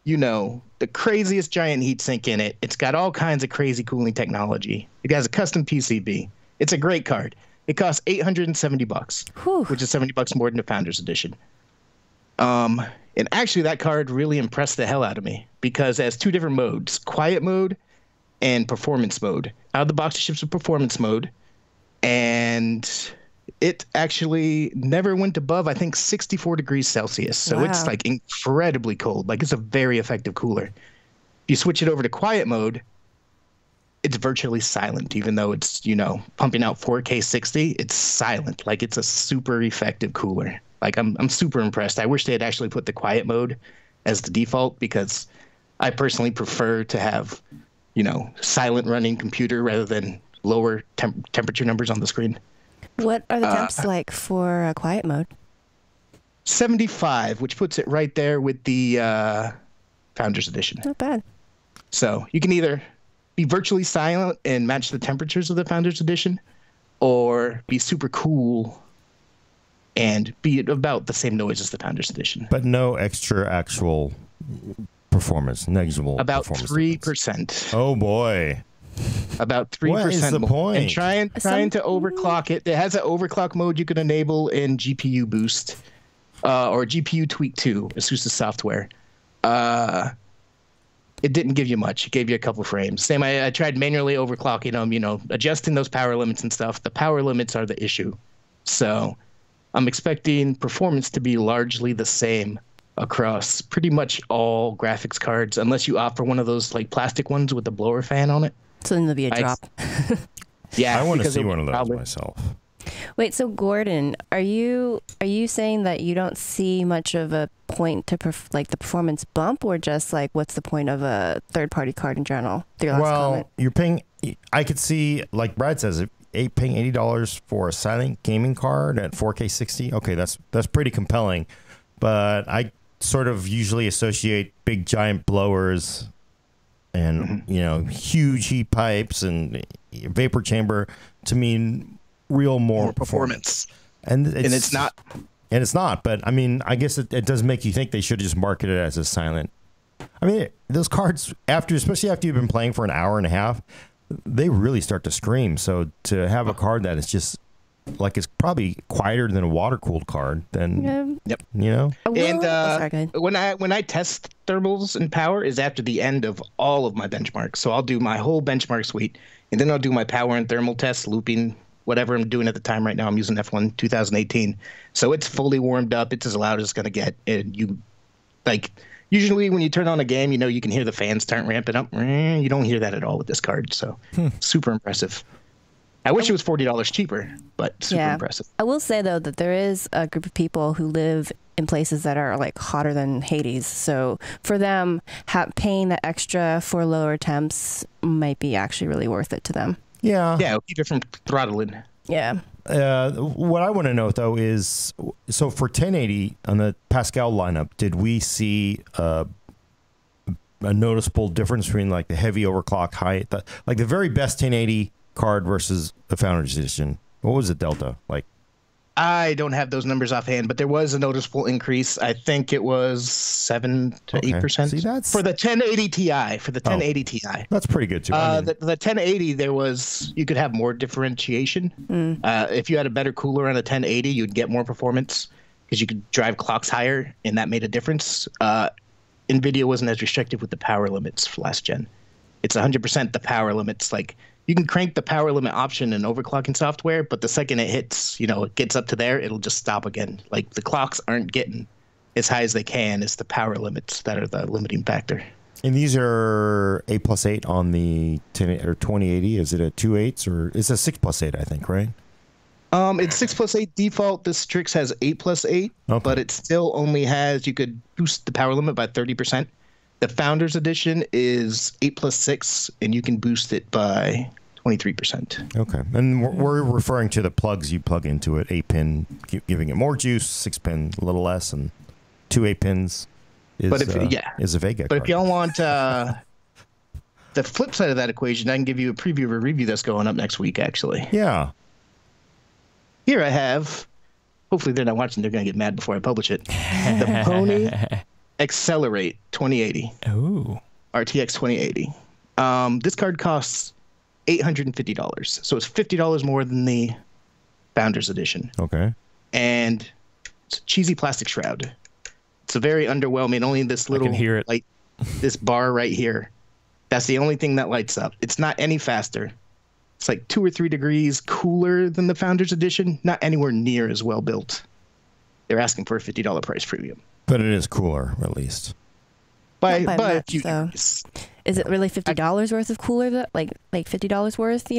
you know, the craziest giant heatsink in it. It's got all kinds of crazy cooling technology. It has a custom PCB. It's a great card. It costs $870, Whew. which is $70 more than the Founders Edition. And actually, that card really impressed the hell out of me because it has 2 different modes: quiet mode and performance mode. Out of the box, it ships with performance mode, and it actually never went above, I think, 64 degrees Celsius. So it's Wow. like incredibly cold. Like, it's a very effective cooler. If you switch it over to quiet mode, it's virtually silent, even though it's, you know, pumping out 4K 60. It's silent. Like, it's a super effective cooler. Like, I'm super impressed. I wish they had actually put the quiet mode as the default, because I personally prefer to have, you know, silent running computer rather than lower temperature numbers on the screen. What are the temps like for quiet mode? 75, which puts it right there with the Founders Edition. Not bad. So you can either be virtually silent and match the temperatures of the Founders Edition, or be super cool and be about the same noise as the Founders Edition. But no extra actual performance, negligible About performance 3%. Oh boy. About 3%. What is the more. point? And trying to overclock it. It has an overclock mode you can enable in GPU Boost or GPU Tweak 2, ASUS software. It didn't give you much. It gave you a couple frames. Same, I tried manually overclocking them, you know, adjusting those power limits and stuff. The power limits are the issue. So I'm expecting performance to be largely the same across pretty much all graphics cards, unless you opt for one of those like plastic ones with the blower fan on it. So then there'll be a drop. Yeah, I want to because see it'll one of those probably- myself. Wait, so Gordon, are you saying that you don't see much of a point to like the performance bump, or just like what's the point of a third-party card in general? Your last comment. You're paying. I could see, like Brad says, paying $80 for a silent gaming card at 4K 60. Okay, that's pretty compelling. But I sort of usually associate big giant blowers and you know, huge heat pipes and vapor chamber to mean real more performance. And it's not. And it's not. But I mean, I guess it does make you think they should have just marketed it as a silent. I mean, those cards, especially after you've been playing for an hour and a half, they really start to scream. So to have a card that is just like it's probably quieter than a water cooled card. Then Yep. you know. And sorry, go ahead. when I test thermals and power is after the end of all of my benchmarks. So I'll do my whole benchmark suite, and then I'll do my power and thermal tests, looping whatever I'm doing at the time. Right now, I'm using F1 2018, so it's fully warmed up. It's as loud as it's gonna get, and you like. Usually, when you turn on a game, you know you can hear the fans start ramping up. You don't hear that at all with this card, so super impressive. I wish it was $40 cheaper, but super impressive. I will say though that there is a group of people who live in places that are like hotter than Hades. So for them, paying that extra for lower temps might be actually really worth it to them. Yeah. Yeah, it'll keep it from throttling. Yeah. What I want to know though is, so for 1080 on the Pascal lineup, did we see a noticeable difference between like the heavy overclock, like the very best 1080 card versus the Founders Edition? What was the delta like? I don't have those numbers offhand, but there was a noticeable increase. I think it was 7 to 8%. See, that's for the 1080 Ti. For the 1080 Ti, that's pretty good too. The 1080, you could have more differentiation. If you had a better cooler on a 1080, you'd get more performance because you could drive clocks higher, and that made a difference. NVIDIA wasn't as restrictive with the power limits for last gen. It's 100% the power limits. Like, you can crank the power limit option in overclocking software, but the second it hits, it gets up to there, it'll just stop again. Like, the clocks aren't getting as high as they can. It's the power limits that are the limiting factor. And these are 8+8 on the 10 or 2080. Is it a 2.8s or it's a 6+8? I think, right? It's 6+8 default. The Strix has 8+8, but it still only has, you could boost the power limit by 30%. The Founders Edition is 8+6, and you can boost it by 23%. Okay. And we're referring to the plugs you plug into it. 8-pin, giving it more juice. 6-pin, a little less, and 2 8-pins is a Vega But card. if y'all want the flip side of that equation, I can give you a preview of a review that's going up next week, actually. Yeah. Here I have, hopefully they're not watching, they're going to get mad before I publish it, the Pony Accelerate 2080. Ooh. RTX 2080. This card costs $850, so it's $50 more than the Founders Edition. Okay. And it's a cheesy plastic shroud. It's a very underwhelming. Only this little hear it. light, this bar right here. That's the only thing that lights up. It's not any faster. It's like 2 or 3 degrees cooler than the Founders Edition. Not anywhere near as well built. They're asking for a $50 price premium. But it is cooler, at least. By Not by a much, few though. degrees. Is it really $50 worth of cooler? Like $50 worth? I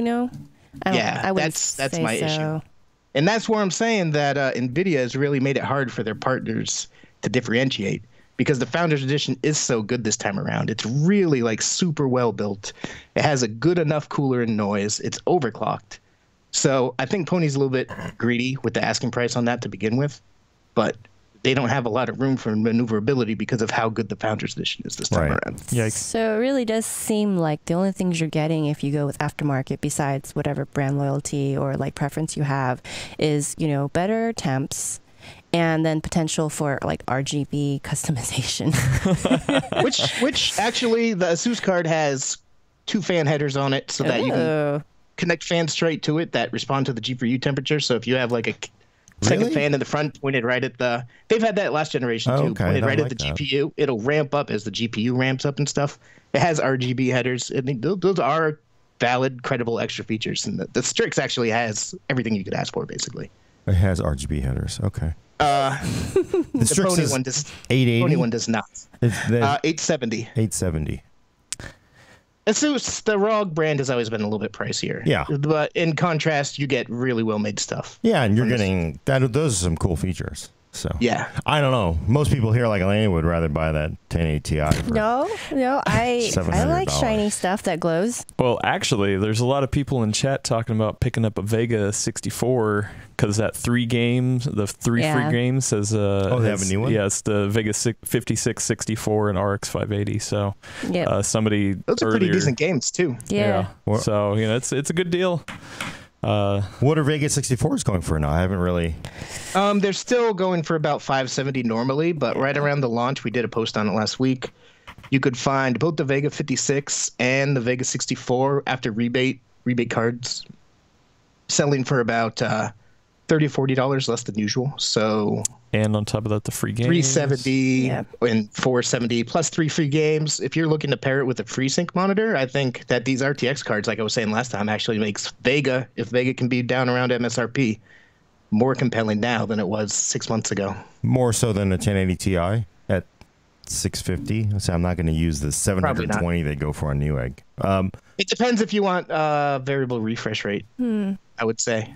wouldn't that's say my so. issue. And that's where I'm saying that NVIDIA has really made it hard for their partners to differentiate, because the Founders Edition is so good this time around. It's really like super well built. It has a good enough cooler and noise. It's overclocked. So I think Pony's a little bit greedy with the asking price on that to begin with, but they don't have a lot of room for maneuverability because of how good the Founders Edition is this time around. Yikes. So it really does seem like the only things you're getting if you go with aftermarket, besides whatever brand loyalty or like preference you have, is, better temps and then potential for like RGB customization. which actually the Asus card has 2 fan headers on it so that you can connect fans straight to it that respond to the GPU temperature. So if you have like a second fan in the front pointed right at they've had that last generation too, pointed right at the GPU, it'll ramp up as the GPU ramps up and stuff. It has RGB headers. I think those are valid, credible extra features. And the Strix actually has everything you could ask for, basically. It has RGB headers. Okay. The Strix Pony is one does. 880? Pony one does not. It's 870. 870. Asus, the ROG brand has always been a little bit pricier. Yeah. But in contrast, you get really well-made stuff. Yeah, and you're getting those are some cool features. So Yeah. I don't know. Most people here, like Elena, would rather buy that 1080 Ti. For No, I like $700. shiny stuff that glows. Well, actually, there's a lot of people in chat talking about picking up a Vega 64 because that 3 games, the 3 free games says. They have a new one? Yeah, it's the Vega 5664 and RX 580. So Yeah. somebody Those are earlier, pretty decent games, too. Yeah. Well- So it's a good deal. What are Vega 64s going for now? I haven't really. They're still going for about $570 normally, but right around the launch, we did a post on it last week. You could find both the Vega 56 and the Vega 64 after rebate cards selling for about $30-$40 less than usual. So And on top of that, the free games. $370 and $470 plus 3 free games. If you're looking to pair it with a FreeSync monitor, I think that these RTX cards, like I was saying last time, actually makes Vega, if Vega can be down around MSRP, more compelling now than it was 6 months ago. More so than a 1080 Ti at 650. So I'm not going to use the 720 they go for on Newegg. It depends if you want variable refresh rate, I would say.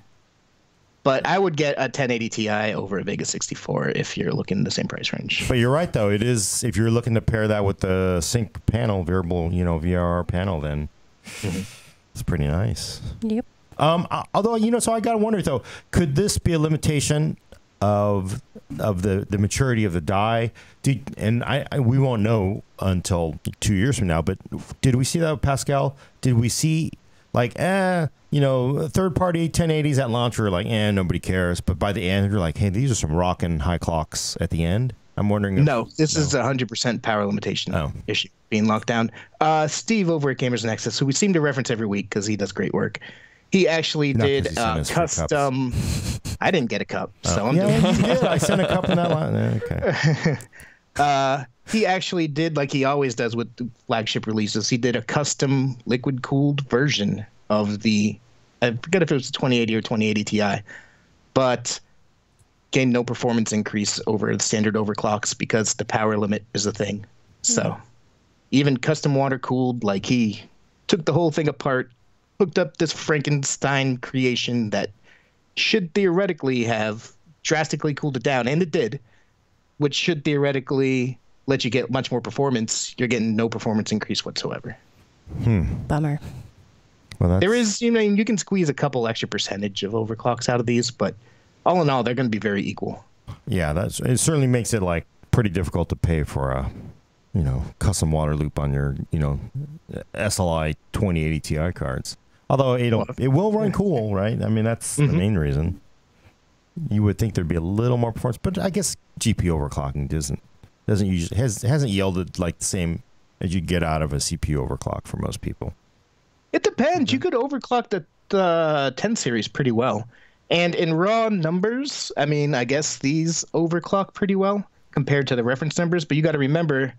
But I would get a 1080 Ti over a Vega 64 if you're looking in the same price range. But you're right, though. It is, if you're looking to pair that with the sync panel, variable, VRR panel, then it's pretty nice. Yep. Although, so I got to wonder, though, could this be a limitation of the maturity of the die? And we won't know until 2 years from now, but did we see that with Pascal? Did we see, like, third-party 1080s at launch were like, nobody cares. But by the end, you're like, hey, these are some rockin' high clocks at the end. I'm wondering if... No, this is a 100% power limitation issue being locked down. Steve over at Gamers Nexus, who we seem to reference every week because he does great work, he actually did custom... I didn't get a cup, so I'm doing you did. I sent a cup in that line. Okay. He actually did, like he always does with the flagship releases, he did a custom liquid-cooled version of the, I forget if it was the 2080 or 2080 Ti, but gained no performance increase over the standard overclocks because the power limit is a thing. So even custom water-cooled, like he took the whole thing apart, hooked up this Frankenstein creation that should theoretically have drastically cooled it down, and it did, which should theoretically let you get much more performance. You're getting no performance increase whatsoever. Bummer. Well, there is, you can squeeze a couple extra percentage of overclocks out of these, but all in all, they're going to be very equal. Yeah, it certainly makes it like pretty difficult to pay for a, custom water loop on your, SLI 2080 Ti cards. Although it will run cool, right? I mean, that's the main reason. You would think there'd be a little more performance, but I guess GPU overclocking doesn't usually hasn't yielded like the same as you get out of a CPU overclock for most people. It depends. You could overclock the 10 series pretty well. And in raw numbers, I mean, I guess these overclock pretty well compared to the reference numbers. But you got to remember,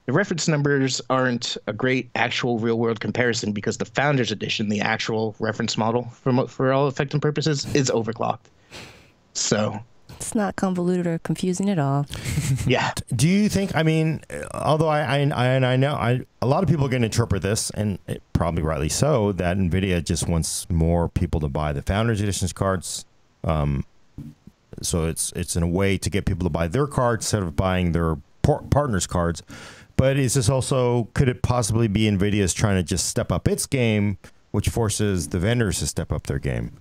the reference numbers aren't a great actual real-world comparison because the Founders Edition, the actual reference model for all effect and purposes, is overclocked. So... It's not convoluted or confusing at all. Yeah. Do you think, although I know a lot of people are going to interpret this, and probably rightly so, that NVIDIA just wants more people to buy the Founders Editions cards. So it's in a way to get people to buy their cards instead of buying their partners' cards. But is this also, could it possibly be NVIDIA's trying to just step up its game, which forces the vendors to step up their game,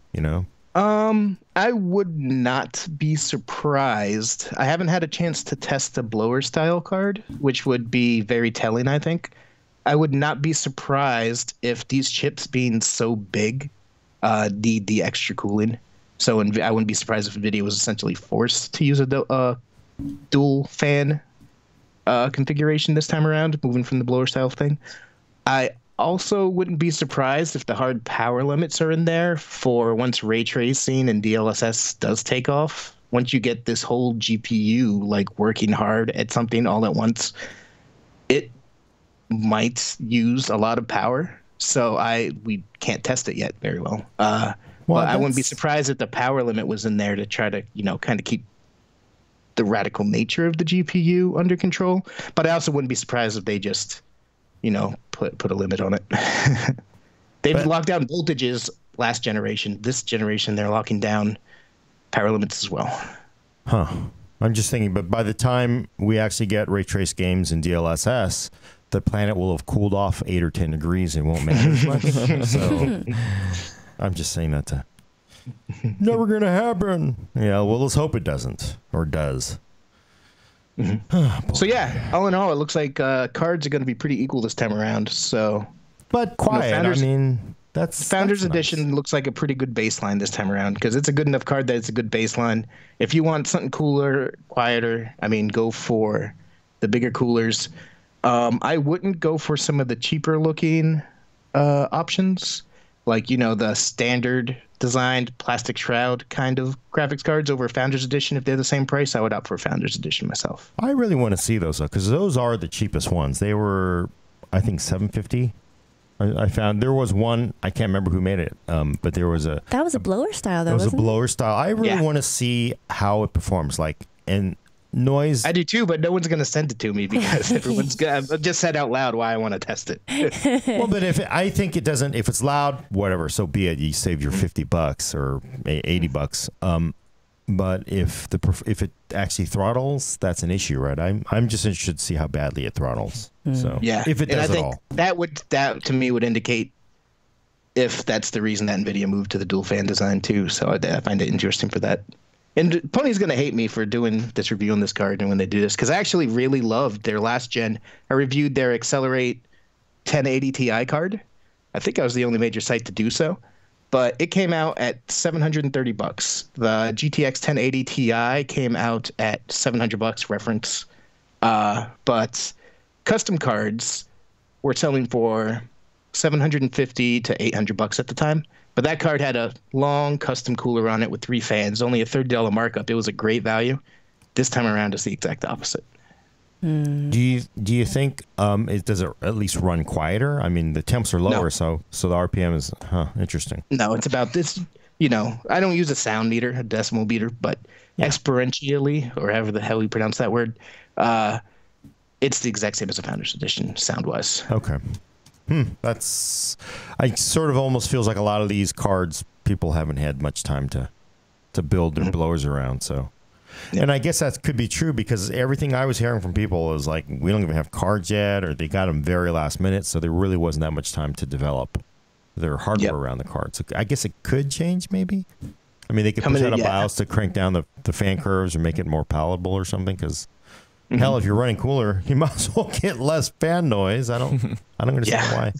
I would not be surprised. I haven't had a chance to test the blower style card, which would be very telling, I think. I would not be surprised if these chips being so big need the extra cooling. So I wouldn't be surprised if NVIDIA was essentially forced to use a dual fan configuration this time around, moving from the blower style thing. I also wouldn't be surprised if the hard power limits are in there for once ray tracing and DLSS does take off. Once you get this whole GPU like working hard at something all at once, it might use a lot of power. So we can't test it yet very well. But I wouldn't be surprised if the power limit was in there to try to, kind of keep the radical nature of the GPU under control. But I also wouldn't be surprised if they just put a limit on it. They've locked down voltages last generation. This generation, they're locking down power limits as well. Huh. I'm just thinking, but by the time we actually get ray trace games in DLSS, the planet will have cooled off 8 or 10 degrees and won't matter as much. So I'm just saying that to never going to happen. Yeah, well, let's hope it doesn't or does. So yeah, all in all, it looks like cards are going to be pretty equal this time around. So, but quiet. That's Founders nice. Edition looks like a pretty good baseline this time around because it's a good enough card that it's a good baseline. If you want something cooler, quieter, go for the bigger coolers. I wouldn't go for some of the cheaper looking options. like, the standard designed plastic shroud kind of graphics cards over Founders Edition, if they're the same price, I would opt for Founders Edition myself. I really want to see those, though, because those are the cheapest ones. They were, I think, $750. I found there was one, I can't remember who made it, but there was a... That was a blower style, though, It was wasn't a blower style. I really want to see how it performs, and noise. I do too, but no one's going to send it to me because everyone's going to... I just said out loud why I want to test it. Well, but I think it doesn't... If it's loud, whatever, so be it. You save your $50 or $80. But if it actually throttles, that's an issue, right? I'm just interested to see how badly it throttles. So Yeah, if it does at all, that to me would indicate if that's the reason that NVIDIA moved to the dual fan design too. So I find it interesting for that. And Pony's gonna hate me for doing this review on this card and when they do this, because I actually really loved their last gen. I reviewed their Accelerate 1080 Ti card. I think I was the only major site to do so. But it came out at $730. The GTX 1080 Ti came out at $700 reference. But custom cards were selling for $750 to $800 at the time. But that card had a long custom cooler on it with 3 fans, only a $30 markup. It was a great value. This time around, it's the exact opposite. do you think does it at least run quieter? I mean, the temps are lower, so the RPM is interesting. No, it's about this. I don't use a sound meter, a decimal meter, but exponentially, or however the hell you pronounce that word, it's the exact same as a Founders Edition sound-wise. Okay. I sort of almost feels like a lot of these cards people haven't had much time to build their blowers around. So, and I guess that could be true because everything I was hearing from people is like, we don't even have cards yet, or they got them very last minute. So there really wasn't that much time to develop their hardware around the card. So I guess it could change maybe. I mean, they could push out a BIOS to crank down the fan curves or make it more palatable or something. Because hell, if you're running cooler, you might as well get less fan noise. I don't understand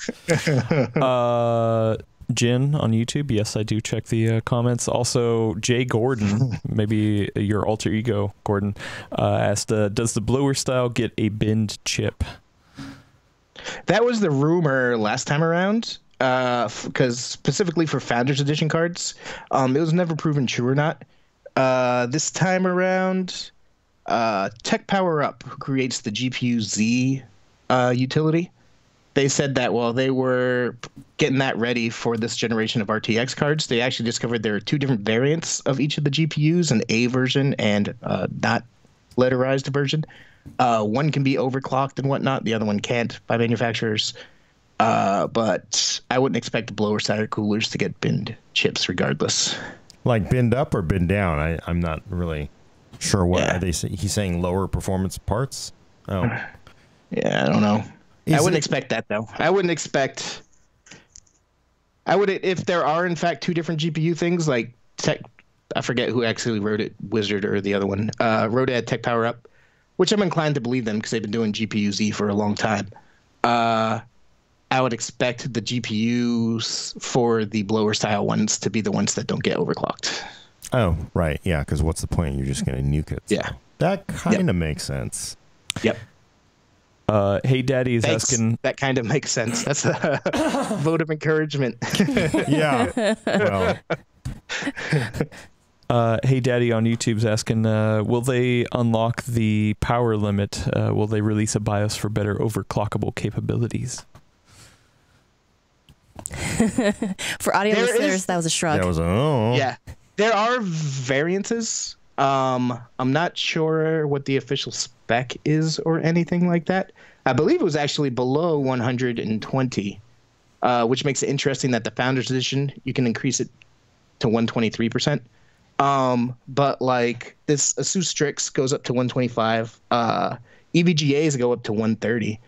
why. Jin on YouTube. Yes, I do check the comments. Also, Jay Gordon, maybe your alter ego, Gordon, asked, does the blower style get a binned chip? That was the rumor last time around, because specifically for Founders Edition cards, it was never proven true or not. This time around, Tech Power Up, who creates the GPU Z utility, they said that while they were getting that ready for this generation of RTX cards, they actually discovered there are 2 different variants of each of the GPUs, an A version and not letterized version. One can be overclocked and whatnot. The other one can't by manufacturers. But I wouldn't expect the blower side coolers to get binned chips regardless. Like binned up or binned down? I'm not really sure what are they say. He's saying lower performance parts. Oh, yeah, I don't know. I wouldn't expect that though. I would if there are in fact 2 different GPU things like Tech. I forget who actually wrote it, Wizard or the other one. Wrote it at Tech Power Up, which I'm inclined to believe them because they've been doing GPU Z for a long time. I would expect the GPUs for the blower style ones to be the ones that don't get overclocked. Oh, right. Yeah, because what's the point? You're just going to nuke it. So. Yeah. That kind of makes sense. Yep. Hey Daddy is asking... That kind of makes sense. That's a vote of encouragement. Yeah. Well... Hey Daddy on YouTube's asking, will they unlock the power limit? Will they release a BIOS for better overclockable capabilities? For audio listeners, that was a shrug. That was Yeah. There are variances. I'm not sure what the official spec is or anything like that. I believe it was actually below 120, which makes it interesting that the Founders Edition, you can increase it to 123%. But like this Asus Strix goes up to 125. EVGAs go up to 130.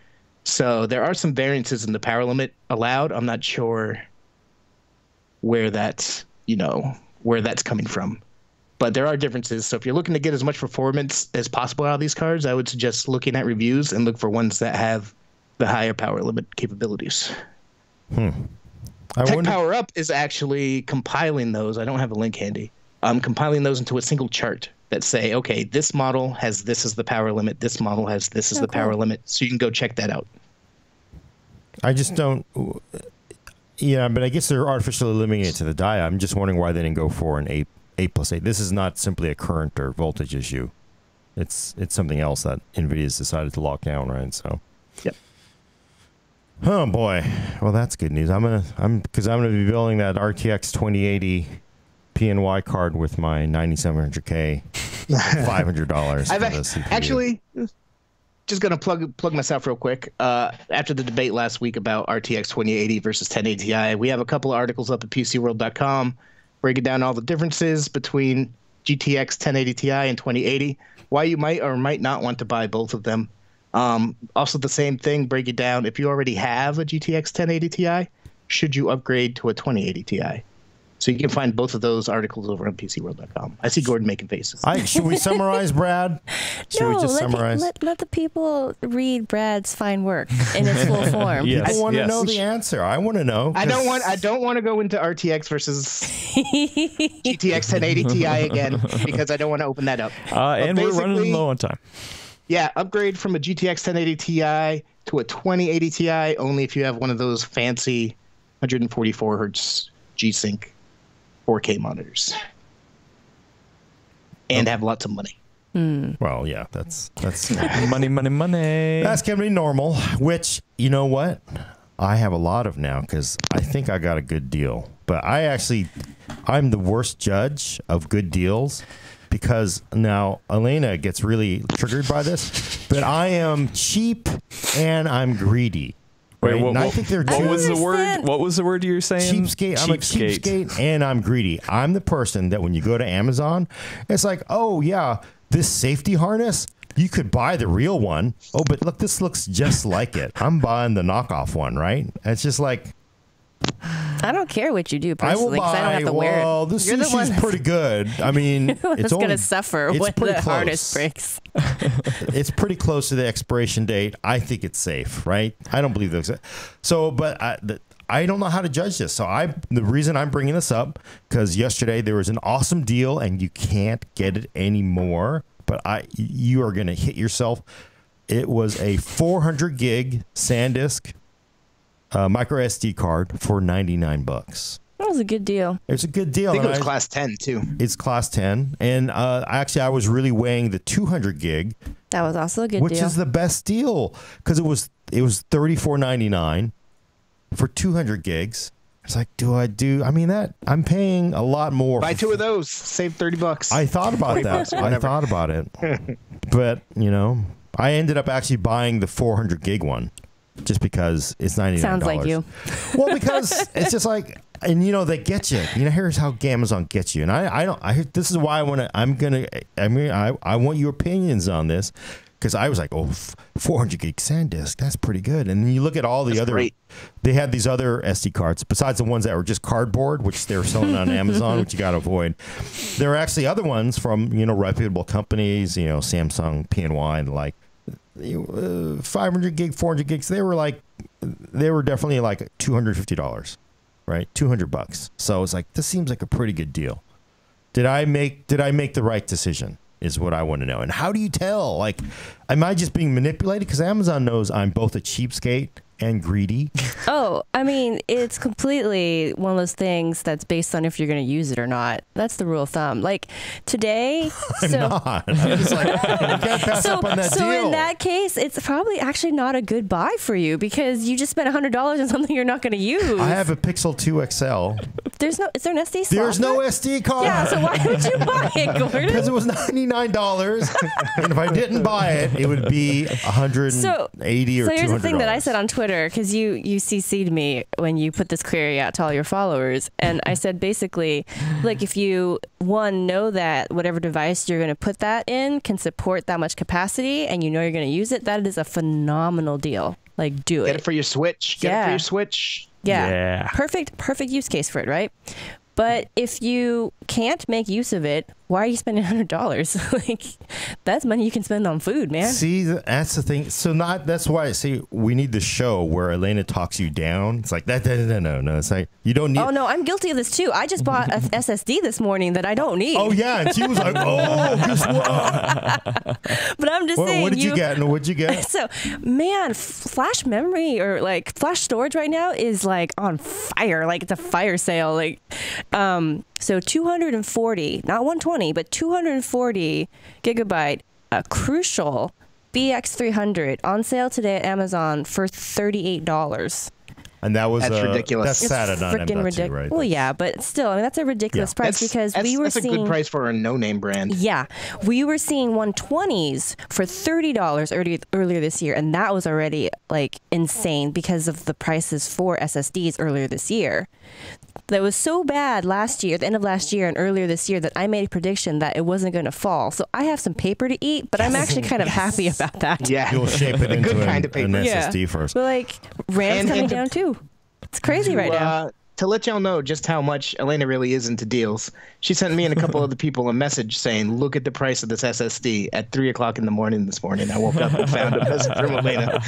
So there are some variances in the power limit allowed. I'm not sure where that's coming from. But there are differences. So if you're looking to get as much performance as possible out of these cards, I would suggest looking at reviews and look for ones that have the higher power limit capabilities. Tech Power Up is actually compiling those. I don't have a link handy. I'm compiling those into a single chart that say, okay, this model has this as the power limit. This model has this as the power limit. So you can go check that out. I just don't... Yeah, but I guess they're artificially limiting it to the die. I'm just wondering why they didn't go for an 8+8. This is not simply a current or voltage issue. It's something else that NVIDIA's decided to lock down, right? So. Yep. Oh boy. Well, that's good news. I'm gonna be building that RTX 2080 PNY card with my 9700K, $500. Actually, just gonna plug myself real quick. After the debate last week about RTX 2080 versus 1080 Ti, we have a couple of articles up at PCWorld.com breaking down all the differences between GTX 1080 Ti and 2080, why you might or might not want to buy both of them. Also, the same thing, break it down. If you already have a GTX 1080 Ti, should you upgrade to a 2080 Ti? So you can find both of those articles over on PCWorld.com. I see Gordon making faces. Should we summarize, Brad? Should we just summarize? Let the people read Brad's fine work in its full form. Yes. People want to know the answer. I want to know. I don't want to go into RTX versus GTX 1080 Ti again because I don't want to open that up. And we're running low on time. Yeah, upgrade from a GTX 1080 Ti to a 2080 Ti only if you have one of those fancy 144 hertz G-Sync 4K monitors and have lots of money. Well, yeah, that's money. That's gonna be normal. Which, you know what, I have a lot of now because I think I got a good deal. But I'm the worst judge of good deals because now Elena gets really triggered by this. But I am cheap and I'm greedy. Wait, Right? And I think they're what was the word? understand. What was the word you were saying? cheapskate. I'm a cheapskate and I'm greedy. I'm the person that when you go to Amazon, it's like, oh yeah, this safety harness, you could buy the real one. Oh, but look, this looks just like it. I'm buying the knockoff one, right? It's just like, I don't care what you do I will personally because I don't buy. have to wear it. Well, the You're the one sushi's pretty good. I mean, It's it's going only to suffer it's when pretty the close. harness breaks. It's pretty close to the expiration date. I think it's safe, right? I don't believe those. So, but I don't know how to judge this. So the reason I'm bringing this up because yesterday there was an awesome deal and you can't get it anymore. But you are going to hit yourself. It was a 400 gig SanDisk micro SD card for $99. That was a good deal. It's a good deal. I think it and was class 10 too. It's class 10. And actually, I was really weighing the 200 gig, That was also a good which deal. is the best deal because it was $34.99 for 200 gigs. It's like, I mean, that I'm paying a lot more. Buy two of those, save $30. I thought about that. I thought about it. But, I ended up actually buying the 400 gig one just because it's $99. Sounds like you. Well, because it's just like, and they get you. Here's how Amazon gets you. And this is why I want your opinions on this. Because I was like, 400 gig SanDisk, that's pretty good. And then you look at all the other, great. They had these other SD cards, besides the ones that were just cardboard, which they were selling on Amazon, which you got to avoid. There are actually other ones from, reputable companies, Samsung, PNY, and like 500 gig, 400 gigs. They were definitely like $250, right? $200. So it's like, this seems like a pretty good deal. Did I make the right decision? Is what I want to know. And how do you tell? Like, am I just being manipulated? Because Amazon knows I'm both a cheapskate and greedy. Oh, I mean, it's completely one of those things that's based on if you're going to use it or not. That's the rule of thumb. Like today, I'm not. I'm just like, I can't pass up on that so deal. in that case, it's probably actually not a good buy for you because you just spent $100 on something you're not going to use. I have a Pixel 2 XL. Is there an SD slot? There's no SD card. Yeah, so why would you buy it, Gordon? Because it was $99, and if I didn't buy it, it would be $180 or $200. So here's the thing that I said on Twitter, because you CC'd me when you put this query out to all your followers, and I said basically, like if you know that whatever device you're going to put that in can support that much capacity, and you're going to use it, that is a phenomenal deal. Like do Get it for your Switch. Get it for your Switch. Yeah. Perfect use case for it, right? But if you can't make use of it, why are you spending $100? Like, that's money you can spend on food, man. See, that's the thing. So that's why I say we need the show where Elena talks you down. It's like that. No. It's like you don't need. Oh no, I'm guilty of this too. I just bought an SSD this morning that I don't need. Oh yeah, and she was like, "Oh, guess what?" But I'm just saying. What did you get? And what'd you get? So, man, flash memory or like flash storage right now is like on fire. Like it's a fire sale. Like, so 240, not 120, but 240 gigabyte Crucial BX300 on sale today at Amazon for $38. And that was That's ridiculous. That's sad on Freaking ridiculous. right? Well, yeah, but still, I mean, that's a ridiculous price because we were that's seeing. a good price for a no-name brand. Yeah, we were seeing 120s for $30 earlier this year, and that was already like insane because of the prices for SSDs earlier this year. That was so bad last year, at the end of last year and earlier this year, that I made a prediction that it wasn't going to fall. So I have some paper to eat, but I'm actually kind of happy about that. Yeah, You'll shape it into good kind of an paper. SSD first. But like RAM's And coming to- down too. It's crazy right now. To let y'all know just how much Elena really is into deals, she sent me and a couple other people a message saying, "Look at the price of this SSD." At 3:00 in the morning this morning, I woke up and found a message from Elena.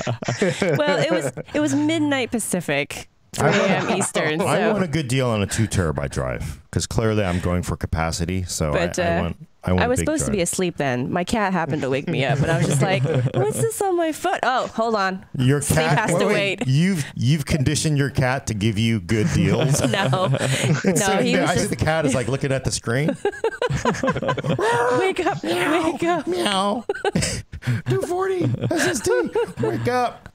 Well, it was midnight Pacific. 3 a.m. Eastern. So. I want a good deal on a 2 terabyte drive because clearly I'm going for capacity. So But, I want I a was big supposed to be drive. asleep then. My cat happened to wake me up, and I was just like, "What's this on my foot?" Oh, hold on. Your Sleep cat has to wait. You've conditioned your cat to give you good deals. No, no, he was I see just the cat is like looking at the screen. wake up, wake up. Meow. 240 SSD. Wake up.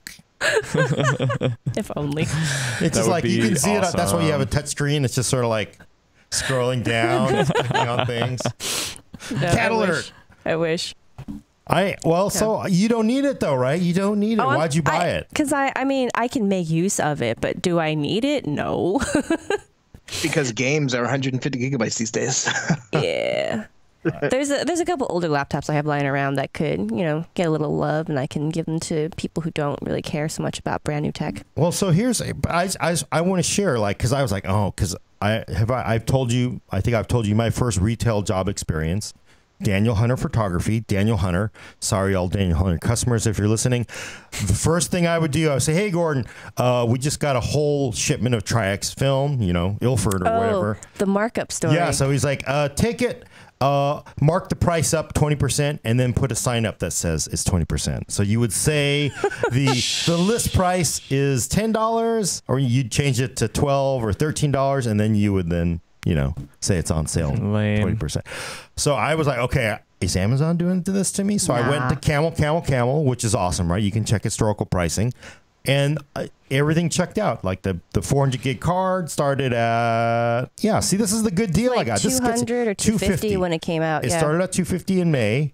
If only. It's just would like you be can see it. That's why you have a awesome. touch screen. It's just sort of like scrolling down, it's clicking on things. No, Cat I alert. wish. I wish. So you don't need it though, right? You don't need it. Why'd you buy it? Because I mean, I can make use of it, but do I need it? No. Because games are 150 gigabytes these days. Yeah. There's a couple older laptops I have lying around that could, get a little love, and I can give them to people who don't really care so much about brand new tech. Well, so here's I want to share because I was like, because I've told you, I think I've told you my first retail job experience. Daniel Hunter Photography, Daniel Hunter. Sorry, all Daniel Hunter customers, if you're listening. The first thing I would do, I would say, "Hey, Gordon, we just got a whole shipment of Tri-X film, Ilford or whatever." The markup story. Yeah, so he's like, take it, mark the price up 20%, and then put a sign up that says it's 20%. So you would say the list price is $10, or you'd change it to $12 or $13, and then you would say it's on sale, Lame. 20%. So I was like, okay, is Amazon doing this to me? So I went to Camel, which is awesome, right? You can check historical pricing. And everything checked out. Like the 400 gig card started at, see, this is the good deal like I got. 200 or 250 when it came out. It started at 250 in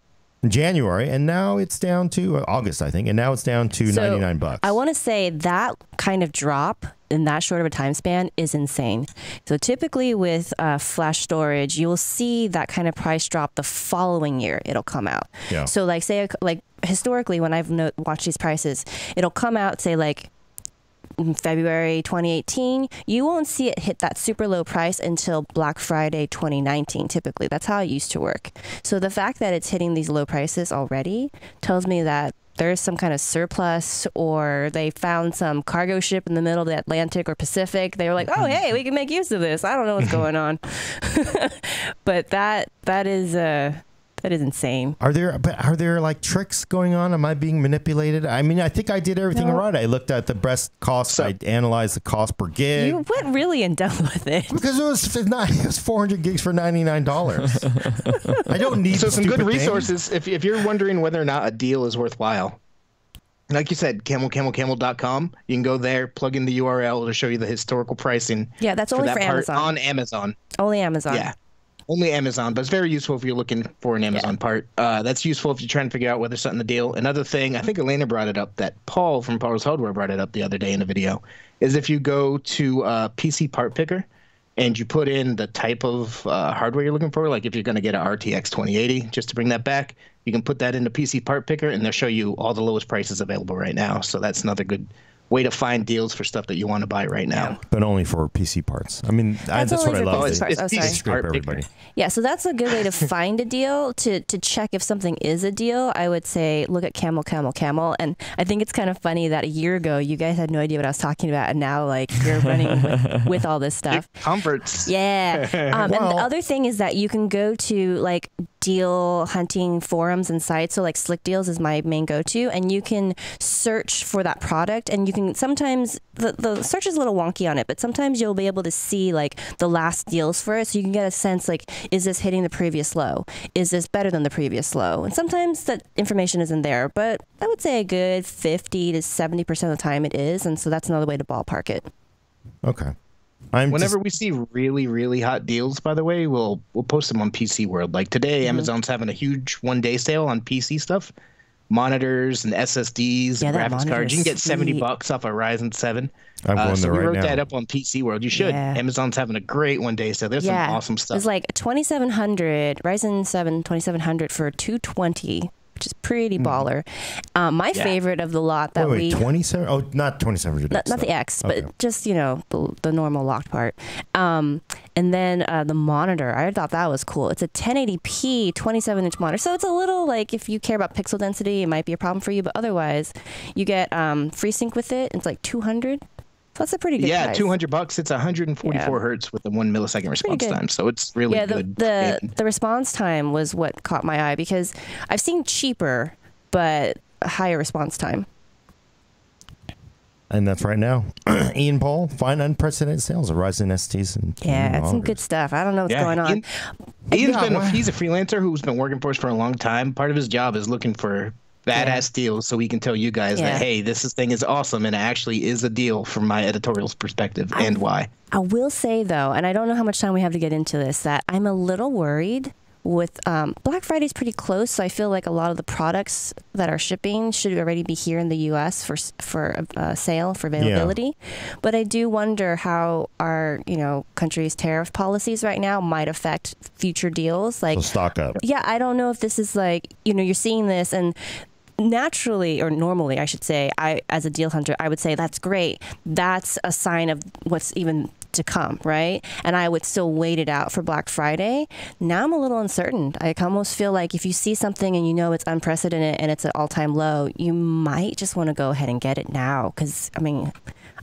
January, and now it's down to August, I think, and now it's down to $99. I want to say that kind of drop in that short of a time span is insane. So typically with flash storage, you'll see that kind of price drop the following year. It'll come out. Yeah. So like historically, when I've watched these prices, it'll come out, say like in February 2018. You won't see it hit that super low price until Black Friday 2019. Typically, that's how it used to work. So the fact that it's hitting these low prices already tells me that there's some kind of surplus, or they found some cargo ship in the middle of the Atlantic or Pacific. They were like, "Oh, hey, we can make use of this." I don't know what's going on, but that is insane. Are there like tricks going on? Am I being manipulated? I mean, I think I did everything right. I looked at the best cost. I analyzed the cost per gig. You went really in depth with it. Because it was 400 gigs for $99. I don't need So some good stupid thing. resources if you're wondering whether or not a deal is worthwhile. Like you said, camel.com. You can go there, plug in the URL to show you the historical pricing. Yeah, that's only that for part Amazon. on Amazon. Only Amazon. Yeah. Only Amazon, but it's very useful if you're looking for an Amazon part. That's useful if you're trying to figure out whether something a deal. Another thing, I think Elena brought it up, that Paul from Paul's Hardware brought it up the other day in a video, is if you go to PC Part Picker and you put in the type of hardware you're looking for, like if you're going to get an RTX 2080, just to bring that back, you can put that into PC Part Picker and they'll show you all the lowest prices available right now. So that's another good way to find deals for stuff that you want to buy right now. But only for PC parts. I mean, that's only what I for love. PC parts. Oh, sorry. Scrape everybody. Yeah, so that's a good way to find a deal, to check if something is a deal. I would say look at Camel. And I think it's kind of funny that a year ago you guys had no idea what I was talking about, and now like you're running with all this stuff. Converts. Yeah. And the other thing is that you can go to like deal hunting forums and sites. So like Slick Deals is my main go-to, and you can search for that product, and you can sometimes the search is a little wonky on it, but sometimes you'll be able to see like the last deals for it, so you can get a sense like, is this hitting the previous low? Is this better than the previous low? And sometimes that information isn't there, but I would say a good 50 to 70% of the time it is, and so that's another way to ballpark it. Okay. Whenever we see really, really hot deals, by the way, we'll post them on PC World. Like today, Amazon's having a huge one-day sale on PC stuff. Monitors and SSDs, and graphics cards. You can get $70 off a Ryzen 7. I'm going so there we right wrote now. that up on PC World. You should. Yeah. Amazon's having a great one-day sale. There's some awesome stuff. It's like 2700 Ryzen 7 2700 for $220, which is pretty baller. My favorite of the lot that wait, 27? Oh, not 2700. not the X, Okay. but just, the normal locked part. And then the monitor, I thought that was cool. It's a 1080p 27-inch monitor. So it's a little like, if you care about pixel density, it might be a problem for you. But otherwise, you get FreeSync with it. It's like 200. So that's a pretty good price. $200. It's 144 hertz with a 1 millisecond response time. So it's really good. The response time was what caught my eye, because I've seen cheaper, but higher response time. And that's right now. Ian Paul, find unprecedented sales of Ryzen STs. And it's some good stuff. I don't know what's going on. He's a freelancer who's been working for us for a long time. Part of his job is looking for badass deals so we can tell you guys that, hey, thing is awesome, and it actually is a deal from my editorial's perspective and why. I will say, though, and I don't know how much time we have to get into this, that I'm a little worried with Black Friday's pretty close, so I feel like a lot of the products that are shipping should already be here in the U.S. for sale, for availability. Yeah. But I do wonder how our country's tariff policies right now might affect future deals. Like, so stock up. Yeah, I don't know if this is like, you're seeing this, and naturally, or normally I should say, I, as a deal hunter, I would say that's great. That's a sign of what's even to come, right? And I would still wait it out for Black Friday. Now I'm a little uncertain. I almost feel like if you see something and it's unprecedented and it's an all-time low, you might just want to go ahead and get it now. Because,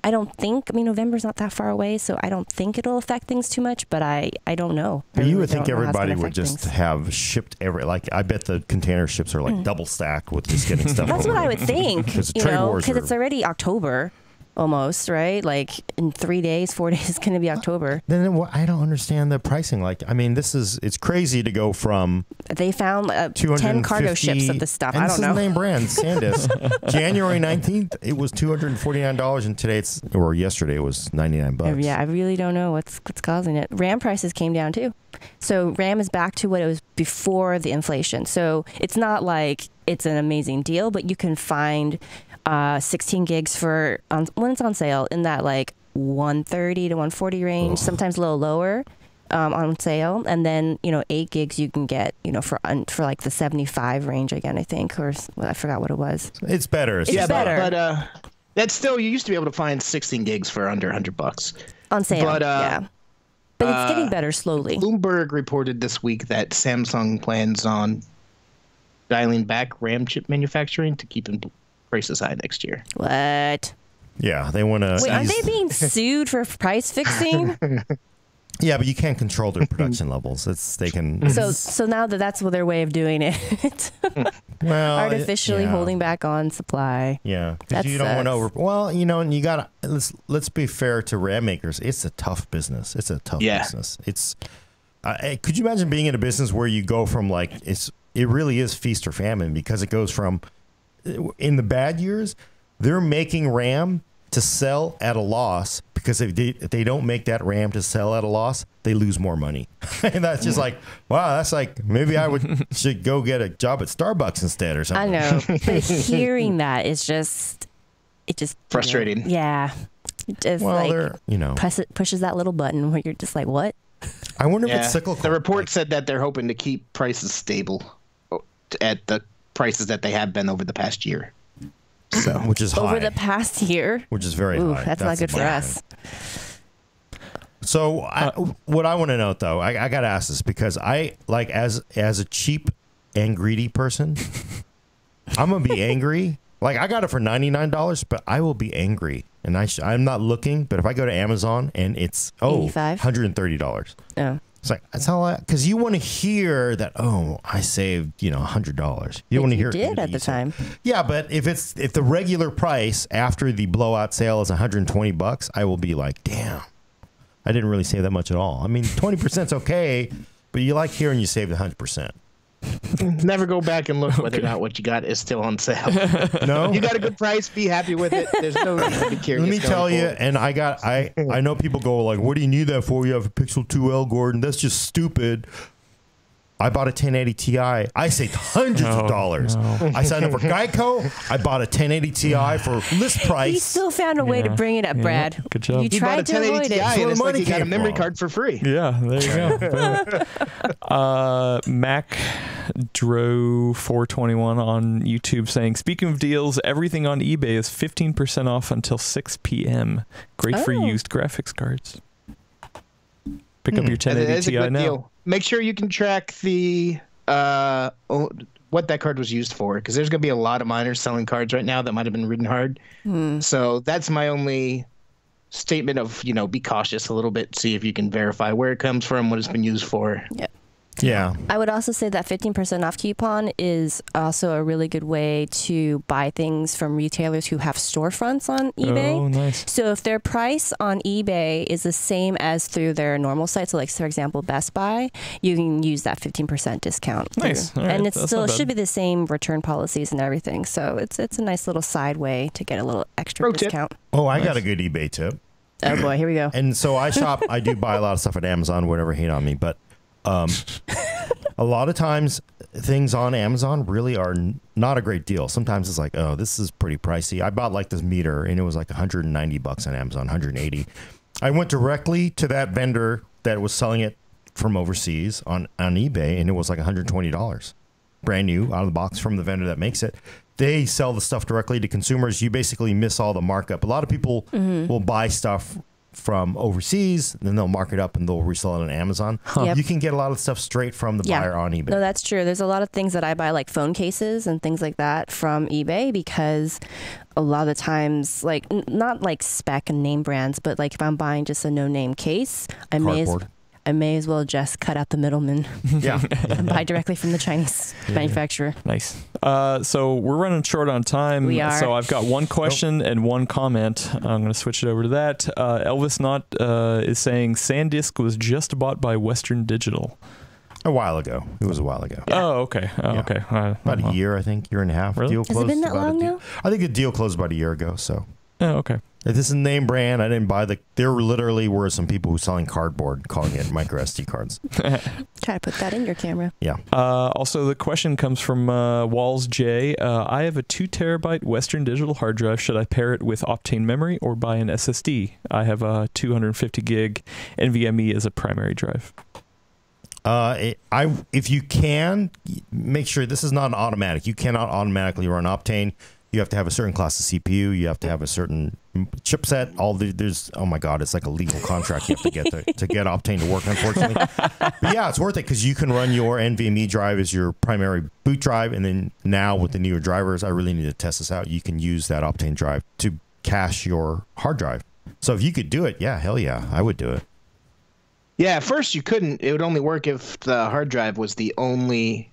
November's not that far away, so I don't think it'll affect things too much, but I don't know. But you would think everybody would just have shipped I bet the container ships are like double stacked with just getting stuff. That's what I would think. Because it's already October. Almost, right? Like in 3 days, 4 days, it's going to be October. Then I don't understand the pricing. Like, it's crazy to go from... They found 10 cargo ships of this stuff. I don't know. This is the name brand, SanDisk. January 19th, it was $249, and yesterday it was $99. Yeah, I really don't know what's causing it. RAM prices came down too. So RAM is back to what it was before the inflation. So it's not like it's an amazing deal, but you can find 16 gigs when it's on sale in that like 130 to 140 range, sometimes a little lower on sale, and then 8 gigs you can get for like the 75 range again, I think, or I forgot what it was. It's better. It's better, but that's still, you used to be able to find 16 gigs for under $100 on sale. But it's getting better slowly. Bloomberg reported this week that Samsung plans on dialing back RAM chip manufacturing to keep prices high next year. What? Yeah, they want to. Wait, are they being sued for price fixing? Yeah, but you can't control their production levels. They can. So now that's their way of doing it. Well, artificially holding back on supply. Yeah, because you don't want to and you gotta let's be fair to RAM makers. It's a tough business. It's a tough business. It's. Could you imagine being in a business where you go from it really is feast or famine, because it goes from, in the bad years, they're making RAM to sell at a loss, because if they don't make that RAM to sell at a loss, they lose more money. And that's just like, wow, that's like, maybe I should go get a job at Starbucks instead or something. I know, but hearing that is just frustrating. Yeah. Just pushes that little button where you're just like, what? I wonder if it's cyclical. The report said that they're hoping to keep prices stable at the prices that they have been over the past year. So which is high. Over the past year. Which is very Ooh, high. that's not good for us. So what I want to note, though, I got to ask this because I, like, as a cheap and greedy person, I'm going to be angry. Like, I got it for $99, but I will be angry. And I'm not looking, but if I go to Amazon and it's, $85? $130. Oh. It's like, that's all because you want to hear that, I saved, $100. You want to hear You did at the time. Yeah, but if the regular price after the blowout sale is $120, I will be like, damn, I didn't really save that much at all. I mean, 20% is okay, but you like hearing you saved 100%. never go back and look whether or not what you got is still on sale. No, You got a good price, be happy with it. There's no reason to be curious. let me tell going you, forward. and I know people go like, what do you need that for? You have a Pixel 2L, Gordon. That's just stupid. I bought a 1080 Ti. I saved hundreds of dollars. no. I signed up for Geico. I bought a 1080 Ti for list price. He still found a way to Yeah. bring it up, Yeah. Brad. Good job. You He bought a tried to 1080 avoid Ti, it. where and the it's like money he got a came memory from. card for free. Yeah, there you go. Mac Dro 421 on YouTube saying, speaking of deals, everything on eBay is 15% off until 6 p.m. Great for Oh. used graphics cards. Pick up your That 1080 is a Ti good now. deal. Make sure you can track the what that card was used for, because there's going to be a lot of miners selling cards right now that might have been ridden hard. So that's my only statement of, be cautious a little bit, see if you can verify where it comes from, what it's been used for. Yeah. Yeah. I would also say that 15% off coupon is also a really good way to buy things from retailers who have storefronts on eBay. Oh, nice. So if their price on eBay is the same as through their normal site, so like for example Best Buy, you can use that 15% discount. Nice. through. All right, And it's that's still not it should bad. be the same return policies and everything. So it's a nice little side way to get a little extra Pro tip. discount. Oh, I got a good eBay tip. Oh boy, here we go. And so I do buy a lot of stuff at Amazon, whatever, hate on me. But a lot of times things on Amazon really are not a great deal. Sometimes it's like, oh, this is pretty pricey. I bought like this meter and it was like $190 on Amazon, 180. I went directly to that vendor that was selling it from overseas on eBay and it was like $120. Brand new out of the box from the vendor that makes it. They sell the stuff directly to consumers. You basically miss all the markup. A lot of people will buy stuff from overseas, then they'll mark it up and they'll resell it on Amazon. Yep. You can get a lot of stuff straight from the buyer on eBay. No, that's true. There's a lot of things that I buy, like phone cases and things like that, from eBay, because a lot of the times, like not like spec and name brands, but like if I'm buying just a no-name case, I may as well just cut out the middleman Yeah. and buy directly from the Chinese manufacturer. Nice. So we're running short on time. We are. So I've got one question and one comment. I'm going to switch it over to that. Elvis Knott is saying SanDisk was just bought by Western Digital. A while ago. It was a while ago. Oh, okay. Oh, Yeah. okay. About a year, I think, year and a half. Really? Deal Has it closed been that about a long de- now? I think the deal closed about a year ago. So Oh, okay. if this is a name brand, I didn't buy there literally were some people who selling cardboard calling it micro SD cards. Try to put that in your camera. Yeah. Also, the question comes from Walls J. I have a 2 terabyte Western Digital hard drive. Should I pair it with Optane memory or buy an SSD? I have a 250 gig NVMe as a primary drive. If you can, make sure this is not an automatic. You cannot automatically run Optane. You have to have a certain class of CPU. You have to have a certain chipset. Oh my God, it's like a legal contract you have to get to get Optane to work, unfortunately. But yeah, it's worth it because you can run your NVMe drive as your primary boot drive. And then now with the newer drivers, I really need to test this out. You can use that Optane drive to cache your hard drive. So if you could do it, yeah, hell yeah, I would do it. Yeah, at first you couldn't. It would only work if the hard drive was the only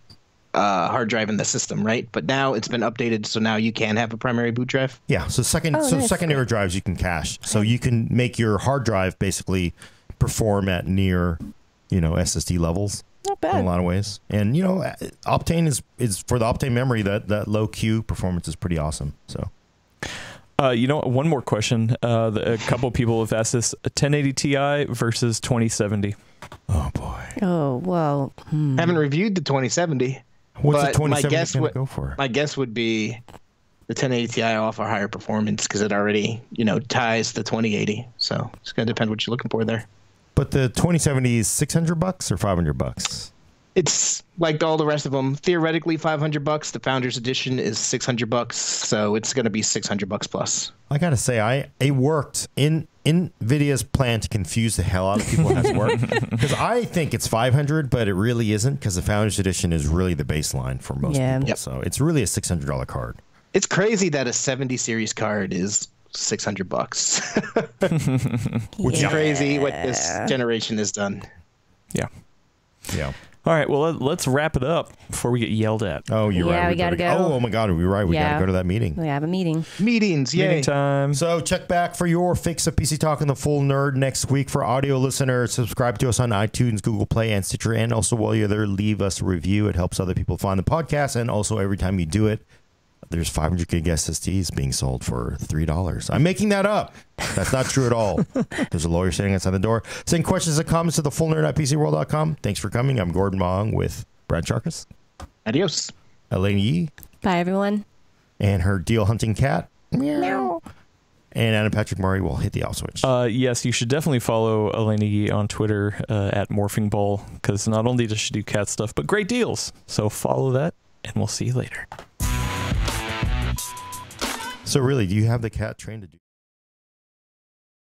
hard drive in the system, right? But now it's been updated, so now you can have a primary boot drive. Yeah, so nice. secondary drives you can cache. So you can make your hard drive basically perform at near, SSD levels Not in a bad. lot of ways. And Optane is for the Optane memory, that low Q performance is pretty awesome. So One more question. A couple people have asked this: a 1080 Ti versus 2070. oh boy. Oh, well. Haven't reviewed the 2070. What's But the my 2070 guess going would- to go for? My guess would be the 1080 Ti offer higher performance because it already, ties the 2080. So it's going to depend what you're looking for there. But the 2070 is $600 or $500? It's like all the rest of them. Theoretically, $500. The Founders Edition is $600, so it's going to be $600 plus. I gotta say, it worked. NVIDIA's plan to confuse the hell out of people has worked, because I think it's 500, but it really isn't, because the Founders Edition is really the baseline for most people. Yep. So it's really a $600 card. It's crazy that a 70 series card is $600. It's crazy what this generation has done. Yeah. Yeah. All right, well, let's wrap it up before we get yelled at. Oh, you're right. We gotta go. Oh my God, you're right. We gotta go to that meeting. We have a meeting. Meetings, yay. Meeting time. So check back for your fix of PC Talk and the Full Nerd next week. For audio listeners, subscribe to us on iTunes, Google Play, and Stitcher. And also, while you're there, leave us a review. It helps other people find the podcast. And also, every time you do it, there's 500 gig SSDs being sold for $3. I'm making that up. That's not true at all. There's a lawyer standing outside the door. Send questions and comments to thefullnerd@pcworld.com. Thanks for coming. I'm Gordon Mong with Brad Charkis. Adios. Elaine Yee. Bye, everyone. And her deal hunting cat. Meow. And Anna Patrick Murray will hit the off switch. Yes, you should definitely follow Elena Yee on Twitter at Morphing Ball, because not only does she do cat stuff, but great deals. So follow that, and we'll see you later. So really, do you have the cat trained to do